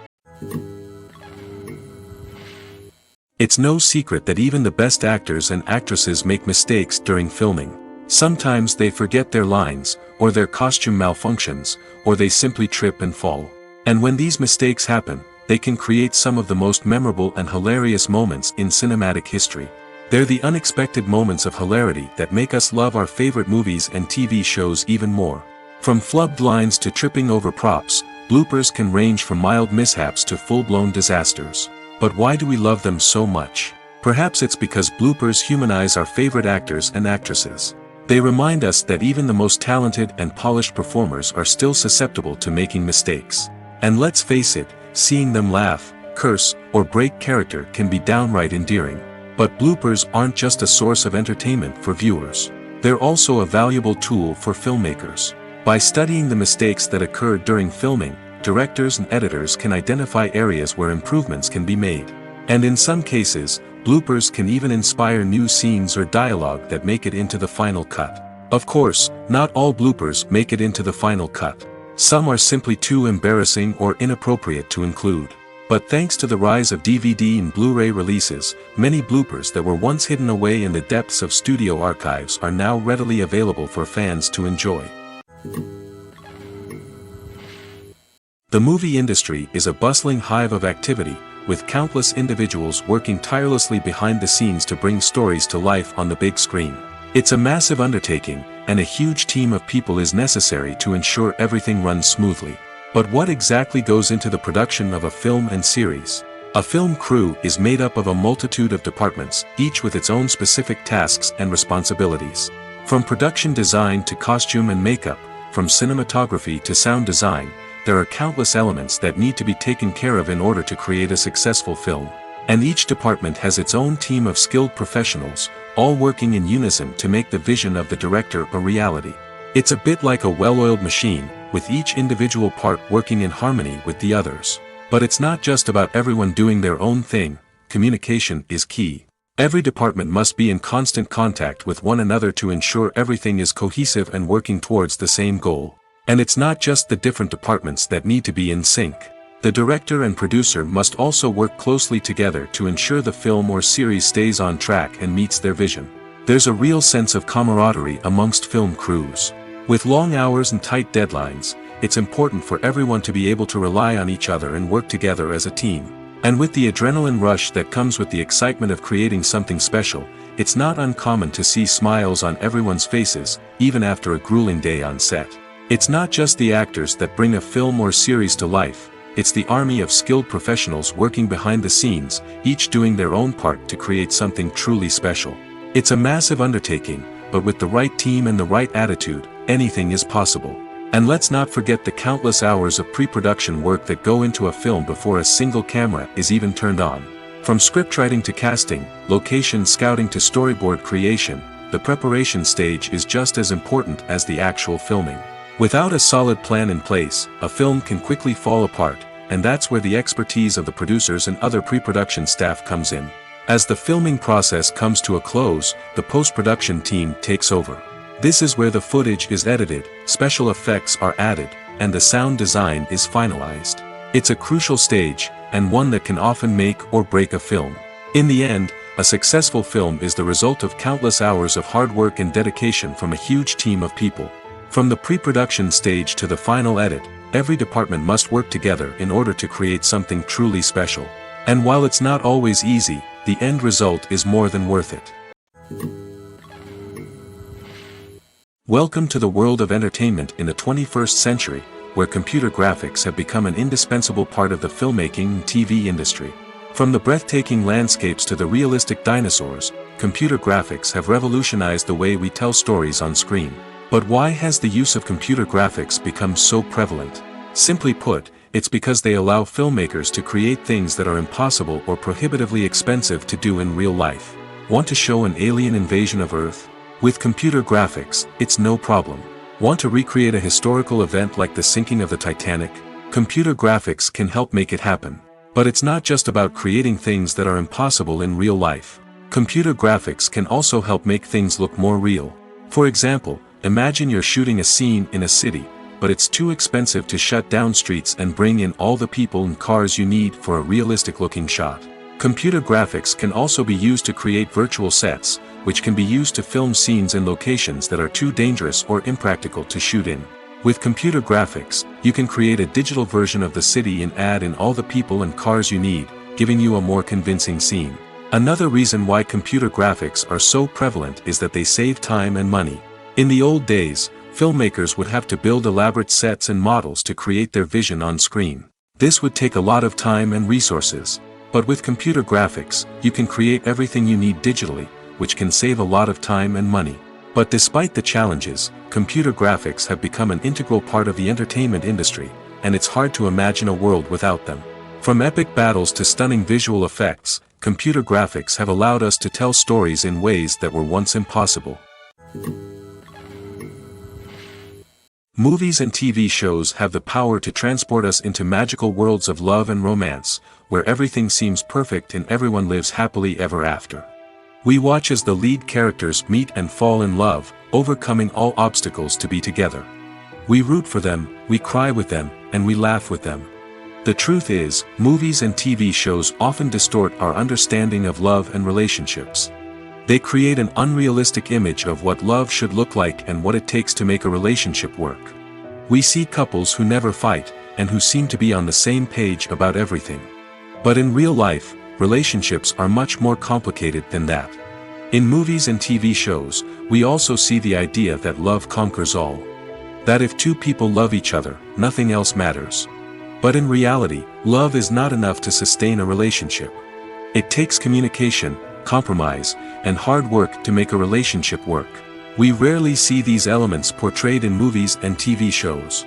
It's no secret that even the best actors and actresses make mistakes during filming. Sometimes they forget their lines, or their costume malfunctions, or they simply trip and fall. And when these mistakes happen, they can create some of the most memorable and hilarious moments in cinematic history. They're the unexpected moments of hilarity that make us love our favorite movies and TV shows even more. From flubbed lines to tripping over props, bloopers can range from mild mishaps to full-blown disasters. But why do we love them so much? Perhaps it's because bloopers humanize our favorite actors and actresses. They remind us that even the most talented and polished performers are still susceptible to making mistakes. And let's face it, seeing them laugh, curse, or break character can be downright endearing. But bloopers aren't just a source of entertainment for viewers. They're also a valuable tool for filmmakers. By studying the mistakes that occurred during filming, directors and editors can identify areas where improvements can be made. And in some cases, bloopers can even inspire new scenes or dialogue that make it into the final cut. Of course, not all bloopers make it into the final cut. Some are simply too embarrassing or inappropriate to include. But thanks to the rise of DVD and Blu-ray releases, many bloopers that were once hidden away in the depths of studio archives are now readily available for fans to enjoy. The movie industry is a bustling hive of activity, with countless individuals working tirelessly behind the scenes to bring stories to life on the big screen. It's a massive undertaking, and a huge team of people is necessary to ensure everything runs smoothly. But what exactly goes into the production of a film and series? A film crew is made up of a multitude of departments, each with its own specific tasks and responsibilities. From production design to costume and makeup, from cinematography to sound design, there are countless elements that need to be taken care of in order to create a successful film. And each department has its own team of skilled professionals, all working in unison to make the vision of the director a reality. It's a bit like a well-oiled machine, with each individual part working in harmony with the others. But it's not just about everyone doing their own thing. Communication is key. Every department must be in constant contact with one another to ensure everything is cohesive and working towards the same goal. And it's not just the different departments that need to be in sync. The director and producer must also work closely together to ensure the film or series stays on track and meets their vision. There's a real sense of camaraderie amongst film crews. With long hours and tight deadlines, it's important for everyone to be able to rely on each other and work together as a team. And with the adrenaline rush that comes with the excitement of creating something special, it's not uncommon to see smiles on everyone's faces, even after a grueling day on set. It's not just the actors that bring a film or series to life, it's the army of skilled professionals working behind the scenes, each doing their own part to create something truly special. It's a massive undertaking, but with the right team and the right attitude, anything is possible. And let's not forget the countless hours of pre-production work that go into a film before a single camera is even turned on. From scriptwriting to casting, location scouting to storyboard creation, the preparation stage is just as important as the actual filming. Without a solid plan in place, a film can quickly fall apart, and that's where the expertise of the producers and other pre-production staff comes in. As the filming process comes to a close, the post-production team takes over. This is where the footage is edited, special effects are added, and the sound design is finalized. It's a crucial stage, and one that can often make or break a film. In the end, a successful film is the result of countless hours of hard work and dedication from a huge team of people. From the pre-production stage to the final edit, every department must work together in order to create something truly special. And while it's not always easy, the end result is more than worth it. Welcome to the world of entertainment in the 21st century, where computer graphics have become an indispensable part of the filmmaking and TV industry. From the breathtaking landscapes to the realistic dinosaurs, computer graphics have revolutionized the way we tell stories on screen. But why has the use of computer graphics become so prevalent? Simply put, it's because they allow filmmakers to create things that are impossible or prohibitively expensive to do in real life. Want to show an alien invasion of Earth? With computer graphics, it's no problem. Want to recreate a historical event like the sinking of the Titanic? Computer graphics can help make it happen. But it's not just about creating things that are impossible in real life. Computer graphics can also help make things look more real. For example, imagine you're shooting a scene in a city, but it's too expensive to shut down streets and bring in all the people and cars you need for a realistic-looking shot. Computer graphics can also be used to create virtual sets, which can be used to film scenes in locations that are too dangerous or impractical to shoot in. With computer graphics, you can create a digital version of the city and add in all the people and cars you need, giving you a more convincing scene. Another reason why computer graphics are so prevalent is that they save time and money. In the old days, filmmakers would have to build elaborate sets and models to create their vision on screen. This would take a lot of time and resources. But with computer graphics, you can create everything you need digitally, which can save a lot of time and money. But despite the challenges, computer graphics have become an integral part of the entertainment industry, and it's hard to imagine a world without them. From epic battles to stunning visual effects, computer graphics have allowed us to tell stories in ways that were once impossible. Movies and TV shows have the power to transport us into magical worlds of love and romance, where everything seems perfect and everyone lives happily ever after. We watch as the lead characters meet and fall in love, overcoming all obstacles to be together. We root for them, we cry with them, and we laugh with them. The truth is, movies and TV shows often distort our understanding of love and relationships. They create an unrealistic image of what love should look like and what it takes to make a relationship work. We see couples who never fight, and who seem to be on the same page about everything. But in real life, relationships are much more complicated than that. In movies and TV shows, we also see the idea that love conquers all. That if two people love each other, nothing else matters. But in reality, love is not enough to sustain a relationship. It takes communication, compromise, and hard work to make a relationship work. We rarely see these elements portrayed in movies and TV shows.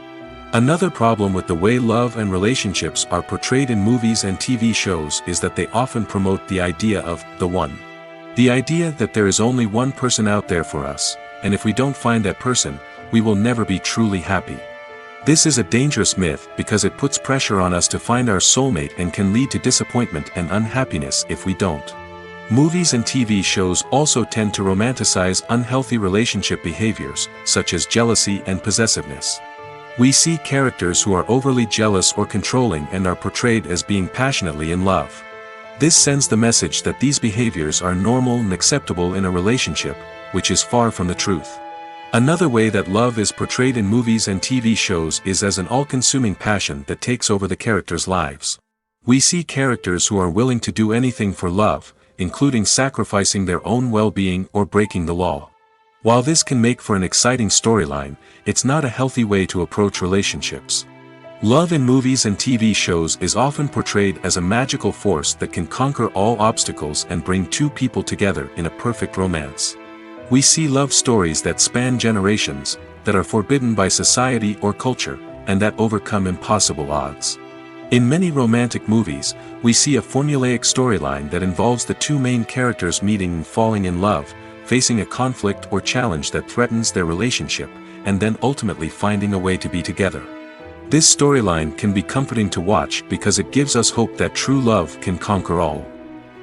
Another problem with the way love and relationships are portrayed in movies and TV shows is that they often promote the idea of the one. The idea that there is only one person out there for us, and if we don't find that person, we will never be truly happy. This is a dangerous myth because it puts pressure on us to find our soulmate and can lead to disappointment and unhappiness if we don't. Movies and TV shows also tend to romanticize unhealthy relationship behaviors, such as jealousy and possessiveness. We see characters who are overly jealous or controlling and are portrayed as being passionately in love. This sends the message that these behaviors are normal and acceptable in a relationship, which is far from the truth. Another way that love is portrayed in movies and TV shows is as an all-consuming passion that takes over the characters' lives. We see characters who are willing to do anything for love, including sacrificing their own well-being or breaking the law. While this can make for an exciting storyline, it's not a healthy way to approach relationships. Love in movies and TV shows is often portrayed as a magical force that can conquer all obstacles and bring two people together in a perfect romance. We see love stories that span generations, that are forbidden by society or culture, and that overcome impossible odds. In many romantic movies, we see a formulaic storyline that involves the two main characters meeting and falling in love, facing a conflict or challenge that threatens their relationship, and then ultimately finding a way to be together. This storyline can be comforting to watch because it gives us hope that true love can conquer all.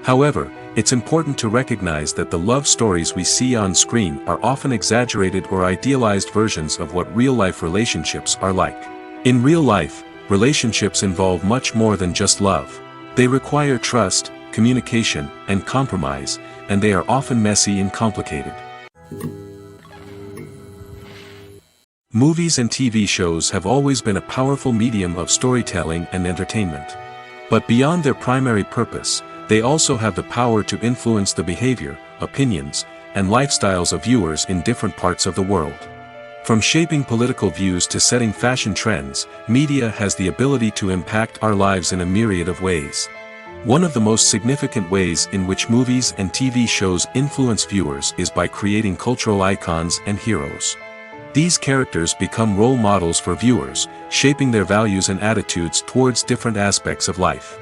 However, it's important to recognize that the love stories we see on screen are often exaggerated or idealized versions of what real-life relationships are like. In real life, relationships involve much more than just love. They require trust, communication, and compromise, and they are often messy and complicated. Movies and TV shows have always been a powerful medium of storytelling and entertainment. But beyond their primary purpose, they also have the power to influence the behavior, opinions, and lifestyles of viewers in different parts of the world. From shaping political views to setting fashion trends, media has the ability to impact our lives in a myriad of ways. One of the most significant ways in which movies and TV shows influence viewers is by creating cultural icons and heroes. These characters become role models for viewers, shaping their values and attitudes towards different aspects of life.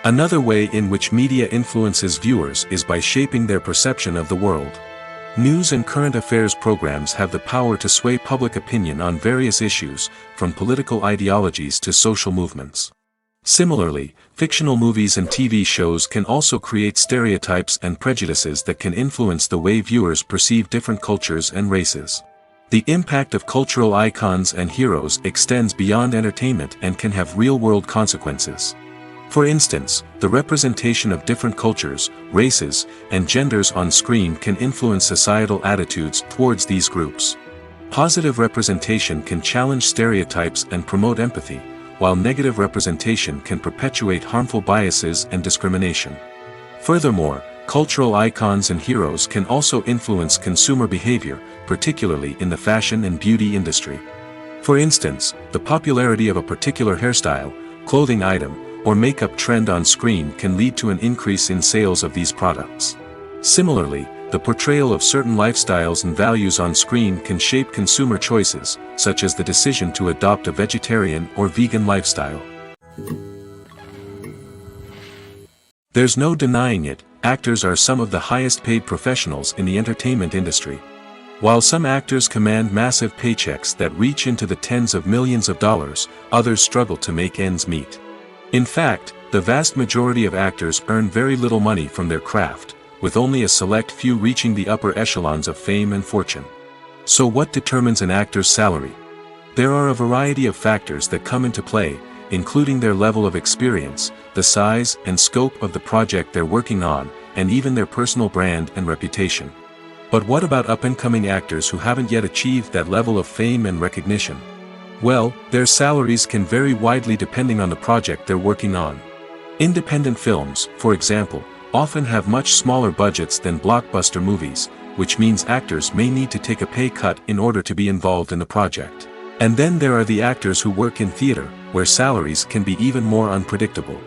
Another way in which media influences viewers is by shaping their perception of the world. News and current affairs programs have the power to sway public opinion on various issues, from political ideologies to social movements. Similarly, fictional movies and TV shows can also create stereotypes and prejudices that can influence the way viewers perceive different cultures and races. The impact of cultural icons and heroes extends beyond entertainment and can have real-world consequences. For instance, the representation of different cultures, races, and genders on screen can influence societal attitudes towards these groups. Positive representation can challenge stereotypes and promote empathy, while negative representation can perpetuate harmful biases and discrimination. Furthermore, cultural icons and heroes can also influence consumer behavior, particularly in the fashion and beauty industry. For instance, the popularity of a particular hairstyle, clothing item, or makeup trend on screen can lead to an increase in sales of these products. Similarly, the portrayal of certain lifestyles and values on screen can shape consumer choices, such as the decision to adopt a vegetarian or vegan lifestyle. There's no denying it, actors are some of the highest paid professionals in the entertainment industry. While some actors command massive paychecks that reach into the tens of millions of dollars, others struggle to make ends meet. In fact, the vast majority of actors earn very little money from their craft, with only a select few reaching the upper echelons of fame and fortune. So what determines an actor's salary? There are a variety of factors that come into play, including their level of experience, the size and scope of the project they're working on, and even their personal brand and reputation. But what about up-and-coming actors who haven't yet achieved that level of fame and recognition? Well, their salaries can vary widely depending on the project they're working on. Independent films, for example, often have much smaller budgets than blockbuster movies, which means actors may need to take a pay cut in order to be involved in the project. And then there are the actors who work in theater, where salaries can be even more unpredictable.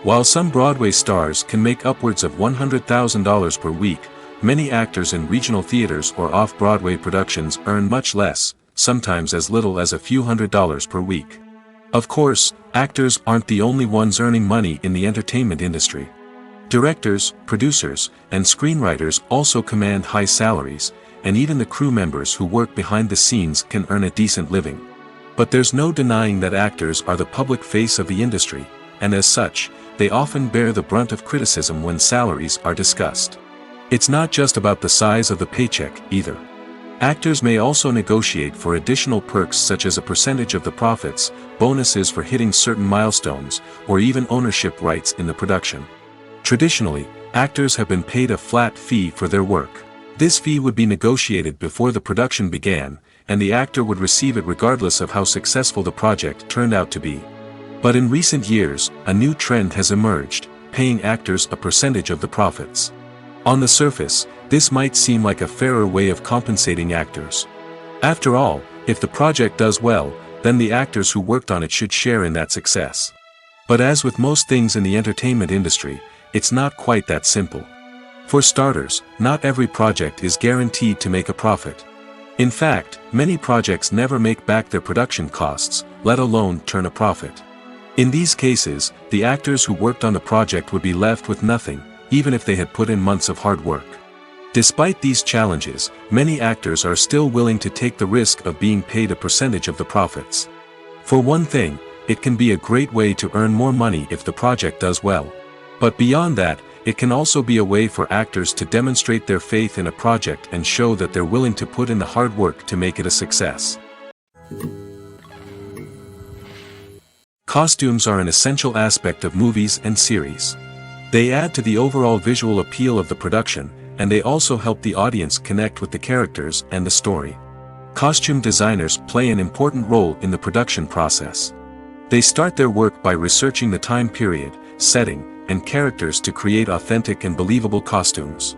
While some Broadway stars can make upwards of $100,000 per week, many actors in regional theaters or off-Broadway productions earn much less, sometimes as little as a few $100s per week. Of course, actors aren't the only ones earning money in the entertainment industry. Directors, producers, and screenwriters also command high salaries, and even the crew members who work behind the scenes can earn a decent living. But there's no denying that actors are the public face of the industry, and as such, they often bear the brunt of criticism when salaries are discussed. It's not just about the size of the paycheck, either. Actors may also negotiate for additional perks such as a percentage of the profits, bonuses for hitting certain milestones, or even ownership rights in the production. Traditionally, actors have been paid a flat fee for their work. This fee would be negotiated before the production began, and the actor would receive it regardless of how successful the project turned out to be. But in recent years, a new trend has emerged, paying actors a percentage of the profits. On the surface, this might seem like a fairer way of compensating actors. After all, if the project does well, then the actors who worked on it should share in that success. But as with most things in the entertainment industry, it's not quite that simple. For starters, not every project is guaranteed to make a profit. In fact, many projects never make back their production costs, let alone turn a profit. In these cases, the actors who worked on the project would be left with nothing, even if they had put in months of hard work. Despite these challenges, many actors are still willing to take the risk of being paid a percentage of the profits. For one thing, it can be a great way to earn more money if the project does well. But beyond that, it can also be a way for actors to demonstrate their faith in a project and show that they're willing to put in the hard work to make it a success. Costumes are an essential aspect of movies and series. They add to the overall visual appeal of the production, and they also help the audience connect with the characters and the story. Costume designers play an important role in the production process. They start their work by researching the time period, setting, and characters to create authentic and believable costumes.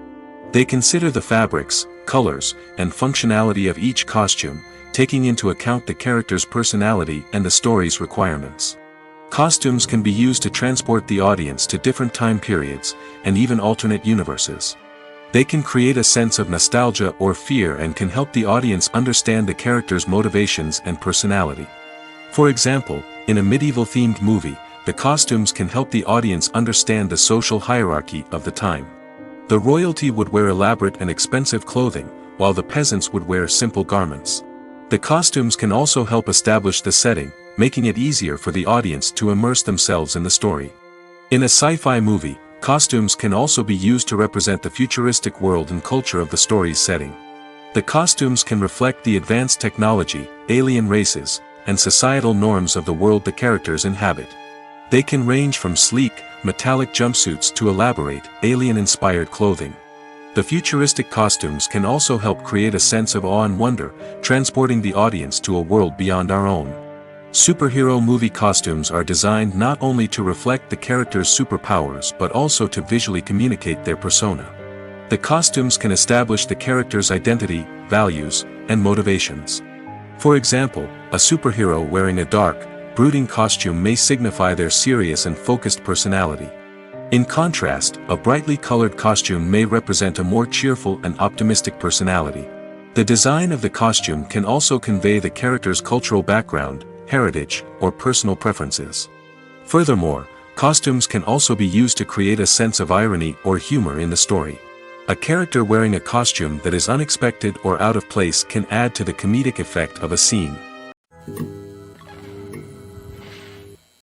They consider the fabrics, colors, and functionality of each costume, taking into account the character's personality and the story's requirements. Costumes can be used to transport the audience to different time periods, and even alternate universes. They can create a sense of nostalgia or fear and can help the audience understand the character's motivations and personality. For example, in a medieval-themed movie, the costumes can help the audience understand the social hierarchy of the time. The royalty would wear elaborate and expensive clothing, while the peasants would wear simple garments. The costumes can also help establish the setting, making it easier for the audience to immerse themselves in the story. In a sci-fi movie, costumes can also be used to represent the futuristic world and culture of the story's setting. The costumes can reflect the advanced technology, alien races, and societal norms of the world the characters inhabit. They can range from sleek, metallic jumpsuits to elaborate, alien-inspired clothing. The futuristic costumes can also help create a sense of awe and wonder, transporting the audience to a world beyond our own. Superhero movie costumes are designed not only to reflect the character's superpowers but also to visually communicate their persona. The costumes can establish the character's identity, values, and motivations. For example, a superhero wearing a dark, brooding costume may signify their serious and focused personality. In contrast, a brightly colored costume may represent a more cheerful and optimistic personality. The design of the costume can also convey the character's cultural background, heritage, or personal preferences. Furthermore, costumes can also be used to create a sense of irony or humor in the story. A character wearing a costume that is unexpected or out of place can add to the comedic effect of a scene.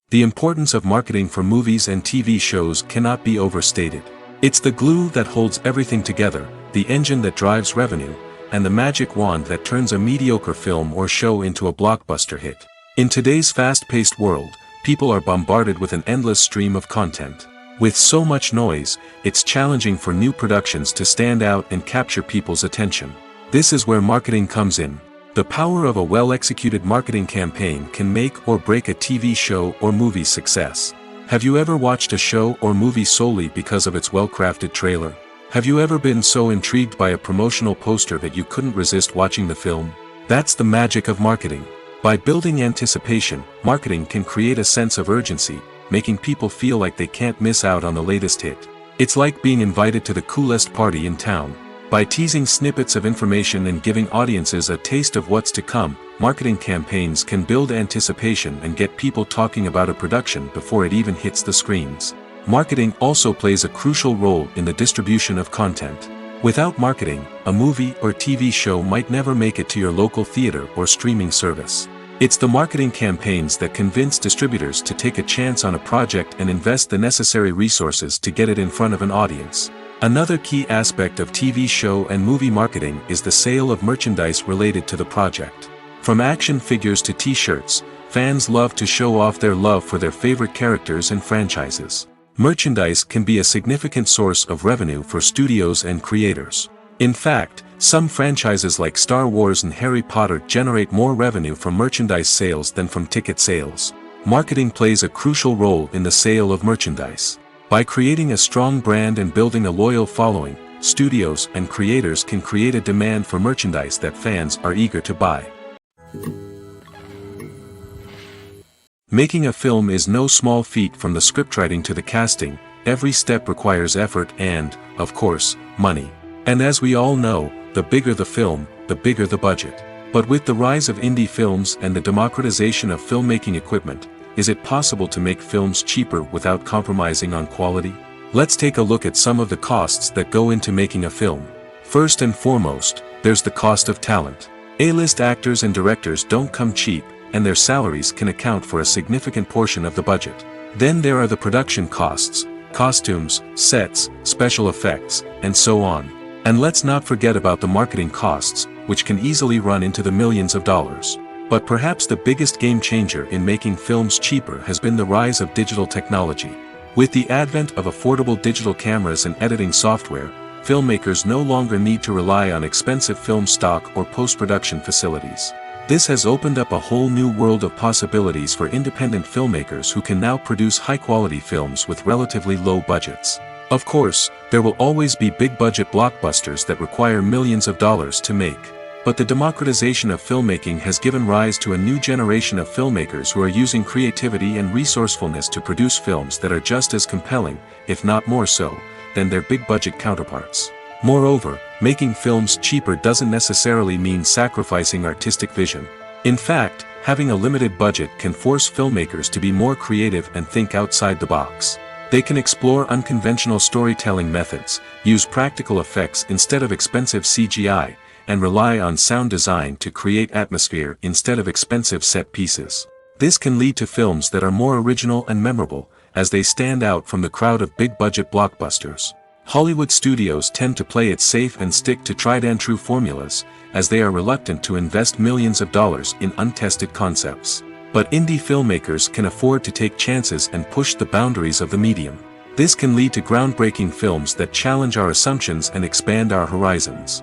The importance of marketing for movies and TV shows cannot be overstated. It's the glue that holds everything together, the engine that drives revenue, and the magic wand that turns a mediocre film or show into a blockbuster hit. In today's fast-paced world, people are bombarded with an endless stream of content. With so much noise, it's challenging for new productions to stand out and capture people's attention. This is where marketing comes in. The power of a well-executed marketing campaign can make or break a TV show or movie's success. Have you ever watched a show or movie solely because of its well-crafted trailer? Have you ever been so intrigued by a promotional poster that you couldn't resist watching the film? That's the magic of marketing. By building anticipation, marketing can create a sense of urgency, making people feel like they can't miss out on the latest hit. It's like being invited to the coolest party in town. By teasing snippets of information and giving audiences a taste of what's to come, marketing campaigns can build anticipation and get people talking about a production before it even hits the screens. Marketing also plays a crucial role in the distribution of content. Without marketing, a movie or TV show might never make it to your local theater or streaming service. It's the marketing campaigns that convince distributors to take a chance on a project and invest the necessary resources to get it in front of an audience. Another key aspect of TV show and movie marketing is the sale of merchandise related to the project. From action figures to t-shirts, fans love to show off their love for their favorite characters and franchises. Merchandise can be a significant source of revenue for studios and creators. In fact, some franchises like Star Wars and Harry Potter generate more revenue from merchandise sales than from ticket sales. Marketing plays a crucial role in the sale of merchandise. By creating a strong brand and building a loyal following, studios and creators can create a demand for merchandise that fans are eager to buy. Making a film is no small feat. From the scriptwriting to the casting, every step requires effort and, of course, money. And as we all know, the bigger the film, the bigger the budget. But with the rise of indie films and the democratization of filmmaking equipment, is it possible to make films cheaper without compromising on quality? Let's take a look at some of the costs that go into making a film. First and foremost, there's the cost of talent. A-list actors and directors don't come cheap, and their salaries can account for a significant portion of the budget. Then there are the production costs, costumes, sets, special effects, and so on. And let's not forget about the marketing costs, which can easily run into the millions of dollars. But perhaps the biggest game changer in making films cheaper has been the rise of digital technology. With the advent of affordable digital cameras and editing software, filmmakers no longer need to rely on expensive film stock or post-production facilities. This has opened up a whole new world of possibilities for independent filmmakers who can now produce high-quality films with relatively low budgets. Of course, there will always be big-budget blockbusters that require millions of dollars to make. But the democratization of filmmaking has given rise to a new generation of filmmakers who are using creativity and resourcefulness to produce films that are just as compelling, if not more so, than their big-budget counterparts. Moreover, making films cheaper doesn't necessarily mean sacrificing artistic vision. In fact, having a limited budget can force filmmakers to be more creative and think outside the box. They can explore unconventional storytelling methods, use practical effects instead of expensive CGI, and rely on sound design to create atmosphere instead of expensive set pieces. This can lead to films that are more original and memorable, as they stand out from the crowd of big-budget blockbusters. Hollywood studios tend to play it safe and stick to tried-and-true formulas, as they are reluctant to invest millions of dollars in untested concepts. But indie filmmakers can afford to take chances and push the boundaries of the medium. This can lead to groundbreaking films that challenge our assumptions and expand our horizons.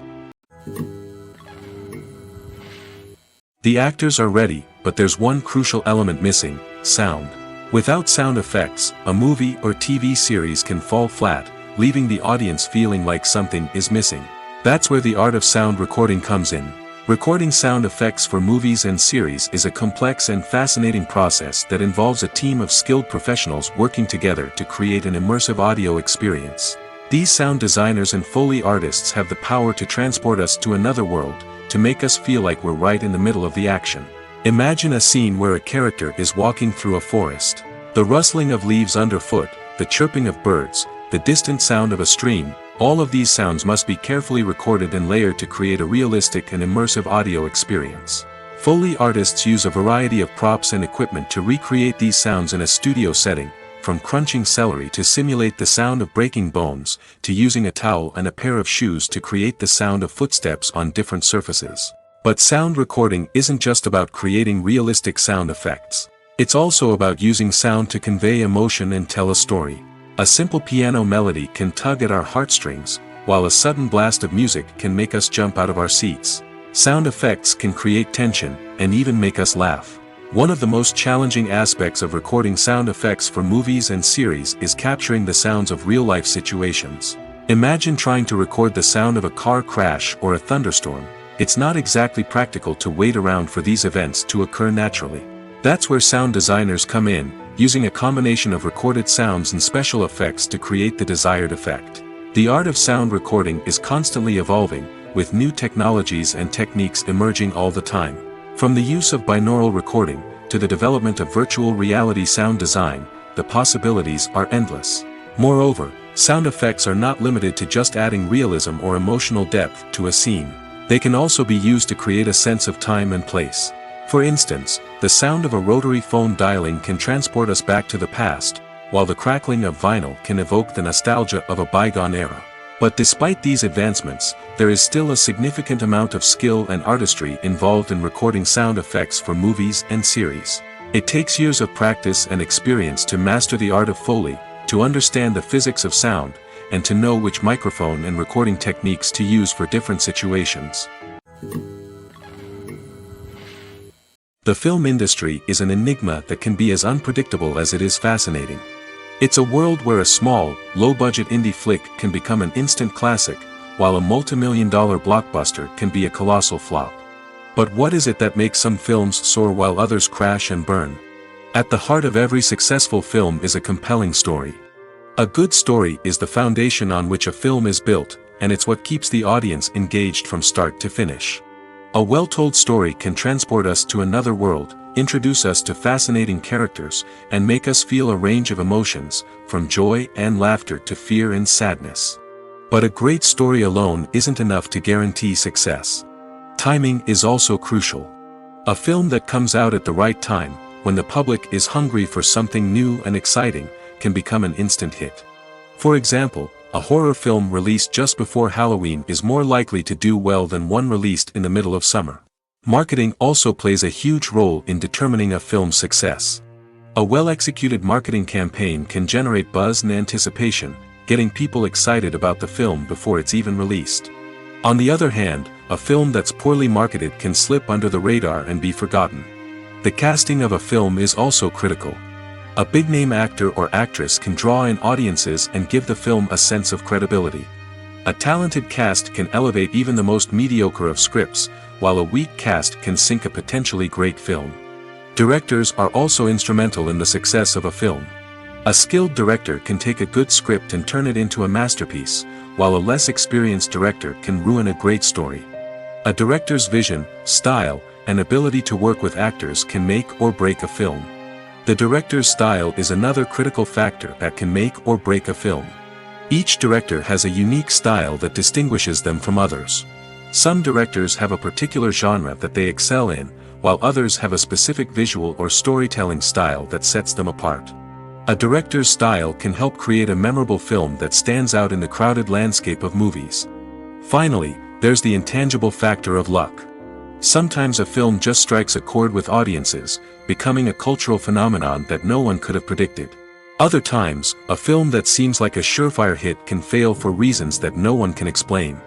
The actors are ready, but there's one crucial element missing: sound. Without sound effects, a movie or TV series can fall flat, leaving the audience feeling like something is missing. That's where the art of sound recording comes in. Recording sound effects for movies and series is a complex and fascinating process that involves a team of skilled professionals working together to create an immersive audio experience. These sound designers and Foley artists have the power to transport us to another world, to make us feel like we're right in the middle of the action. Imagine a scene where a character is walking through a forest. The rustling of leaves underfoot, the chirping of birds, the distant sound of a stream, all of these sounds must be carefully recorded and layered to create a realistic and immersive audio experience. Foley artists use a variety of props and equipment to recreate these sounds in a studio setting, from crunching celery to simulate the sound of breaking bones, to using a towel and a pair of shoes to create the sound of footsteps on different surfaces. But sound recording isn't just about creating realistic sound effects. It's also about using sound to convey emotion and tell a story. A simple piano melody can tug at our heartstrings, while a sudden blast of music can make us jump out of our seats. Sound effects can create tension, and even make us laugh. One of the most challenging aspects of recording sound effects for movies and series is capturing the sounds of real-life situations. Imagine trying to record the sound of a car crash or a thunderstorm. It's not exactly practical to wait around for these events to occur naturally. That's where sound designers come in, using a combination of recorded sounds and special effects to create the desired effect. The art of sound recording is constantly evolving, with new technologies and techniques emerging all the time. From the use of binaural recording, to the development of virtual reality sound design, the possibilities are endless. Moreover, sound effects are not limited to just adding realism or emotional depth to a scene. They can also be used to create a sense of time and place. For instance, the sound of a rotary phone dialing can transport us back to the past, while the crackling of vinyl can evoke the nostalgia of a bygone era. But despite these advancements, there is still a significant amount of skill and artistry involved in recording sound effects for movies and series. It takes years of practice and experience to master the art of Foley, to understand the physics of sound, and to know which microphone and recording techniques to use for different situations. The film industry is an enigma that can be as unpredictable as it is fascinating. It's a world where a small, low-budget indie flick can become an instant classic, while a multi-million-dollar blockbuster can be a colossal flop. But what is it that makes some films soar while others crash and burn? At the heart of every successful film is a compelling story. A good story is the foundation on which a film is built, and it's what keeps the audience engaged from start to finish. A well-told story can transport us to another world, introduce us to fascinating characters, and make us feel a range of emotions, from joy and laughter to fear and sadness. But a great story alone isn't enough to guarantee success. Timing is also crucial. A film that comes out at the right time, when the public is hungry for something new and exciting, can become an instant hit. For example, a horror film released just before Halloween is more likely to do well than one released in the middle of summer. Marketing also plays a huge role in determining a film's success. A well-executed marketing campaign can generate buzz and anticipation, getting people excited about the film before it's even released. On the other hand, a film that's poorly marketed can slip under the radar and be forgotten. The casting of a film is also critical. A big-name actor or actress can draw in audiences and give the film a sense of credibility. A talented cast can elevate even the most mediocre of scripts, while a weak cast can sink a potentially great film. Directors are also instrumental in the success of a film. A skilled director can take a good script and turn it into a masterpiece, while a less experienced director can ruin a great story. A director's vision, style, and ability to work with actors can make or break a film. The director's style is another critical factor that can make or break a film. Each director has a unique style that distinguishes them from others. Some directors have a particular genre that they excel in, while others have a specific visual or storytelling style that sets them apart. A director's style can help create a memorable film that stands out in the crowded landscape of movies. Finally, there's the intangible factor of luck. Sometimes a film just strikes a chord with audiences, becoming a cultural phenomenon that no one could have predicted. Other times, a film that seems like a surefire hit can fail for reasons that no one can explain.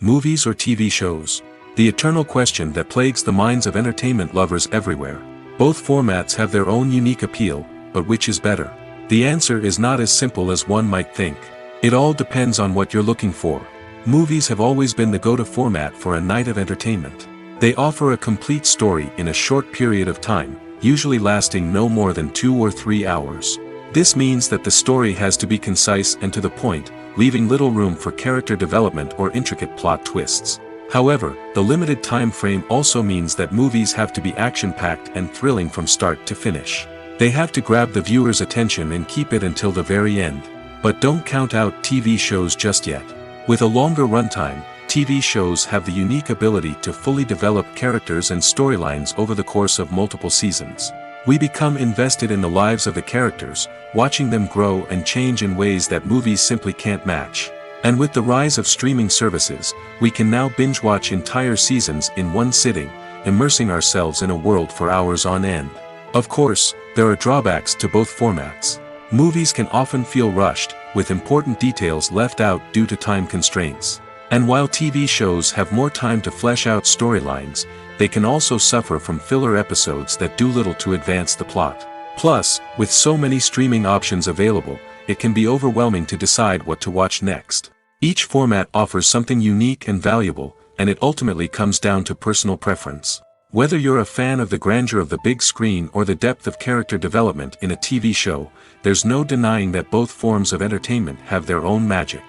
Movies or TV shows? The eternal question that plagues the minds of entertainment lovers everywhere. Both formats have their own unique appeal, but which is better? The answer is not as simple as one might think. It all depends on what you're looking for. Movies have always been the go-to format for a night of entertainment. They offer a complete story in a short period of time, usually lasting no more than 2 or 3 hours. This means that the story has to be concise and to the point, leaving little room for character development or intricate plot twists. However, the limited time frame also means that movies have to be action-packed and thrilling from start to finish. They have to grab the viewer's attention and keep it until the very end. But don't count out TV shows just yet. With a longer runtime, TV shows have the unique ability to fully develop characters and storylines over the course of multiple seasons. We become invested in the lives of the characters, watching them grow and change in ways that movies simply can't match. And with the rise of streaming services, we can now binge-watch entire seasons in one sitting, immersing ourselves in a world for hours on end. Of course, there are drawbacks to both formats. Movies can often feel rushed, with important details left out due to time constraints. And while TV shows have more time to flesh out storylines, they can also suffer from filler episodes that do little to advance the plot. Plus, with so many streaming options available, it can be overwhelming to decide what to watch next. Each format offers something unique and valuable, and it ultimately comes down to personal preference. Whether you're a fan of the grandeur of the big screen or the depth of character development in a TV show, there's no denying that both forms of entertainment have their own magic.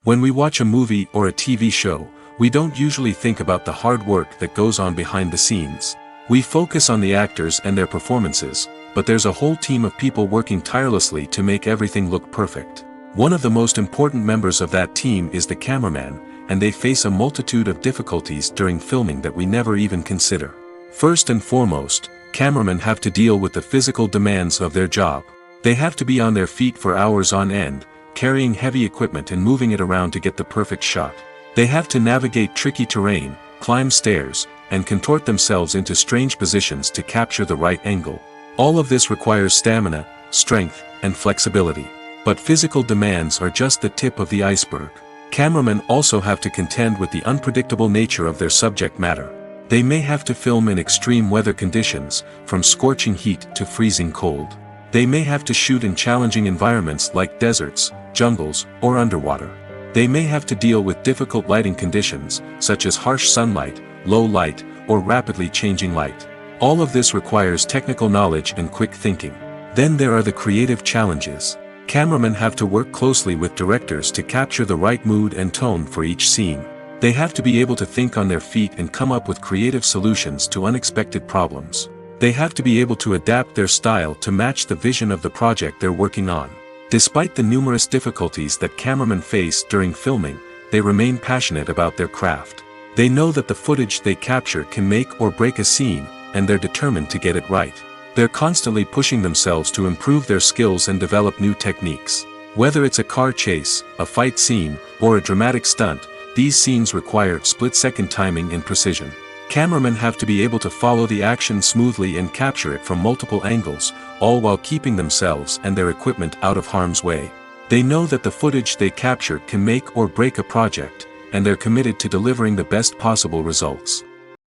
When we watch a movie or a TV show, we don't usually think about the hard work that goes on behind the scenes. We focus on the actors and their performances, but there's a whole team of people working tirelessly to make everything look perfect. One of the most important members of that team is the cameraman, and they face a multitude of difficulties during filming that we never even consider. First and foremost, cameramen have to deal with the physical demands of their job. They have to be on their feet for hours on end, carrying heavy equipment and moving it around to get the perfect shot. They have to navigate tricky terrain, climb stairs, and contort themselves into strange positions to capture the right angle. All of this requires stamina, strength, and flexibility. But physical demands are just the tip of the iceberg. Cameramen also have to contend with the unpredictable nature of their subject matter. They may have to film in extreme weather conditions, from scorching heat to freezing cold. They may have to shoot in challenging environments like deserts, jungles, or underwater. They may have to deal with difficult lighting conditions, such as harsh sunlight, low light, or rapidly changing light. All of this requires technical knowledge and quick thinking. Then there are the creative challenges. Cameramen have to work closely with directors to capture the right mood and tone for each scene. They have to be able to think on their feet and come up with creative solutions to unexpected problems. They have to be able to adapt their style to match the vision of the project they're working on. Despite the numerous difficulties that cameramen face during filming, they remain passionate about their craft. They know that the footage they capture can make or break a scene, and they're determined to get it right. They're constantly pushing themselves to improve their skills and develop new techniques. Whether it's a car chase, a fight scene, or a dramatic stunt, these scenes require split-second timing and precision. Cameramen have to be able to follow the action smoothly and capture it from multiple angles, all while keeping themselves and their equipment out of harm's way. They know that the footage they capture can make or break a project, and they're committed to delivering the best possible results.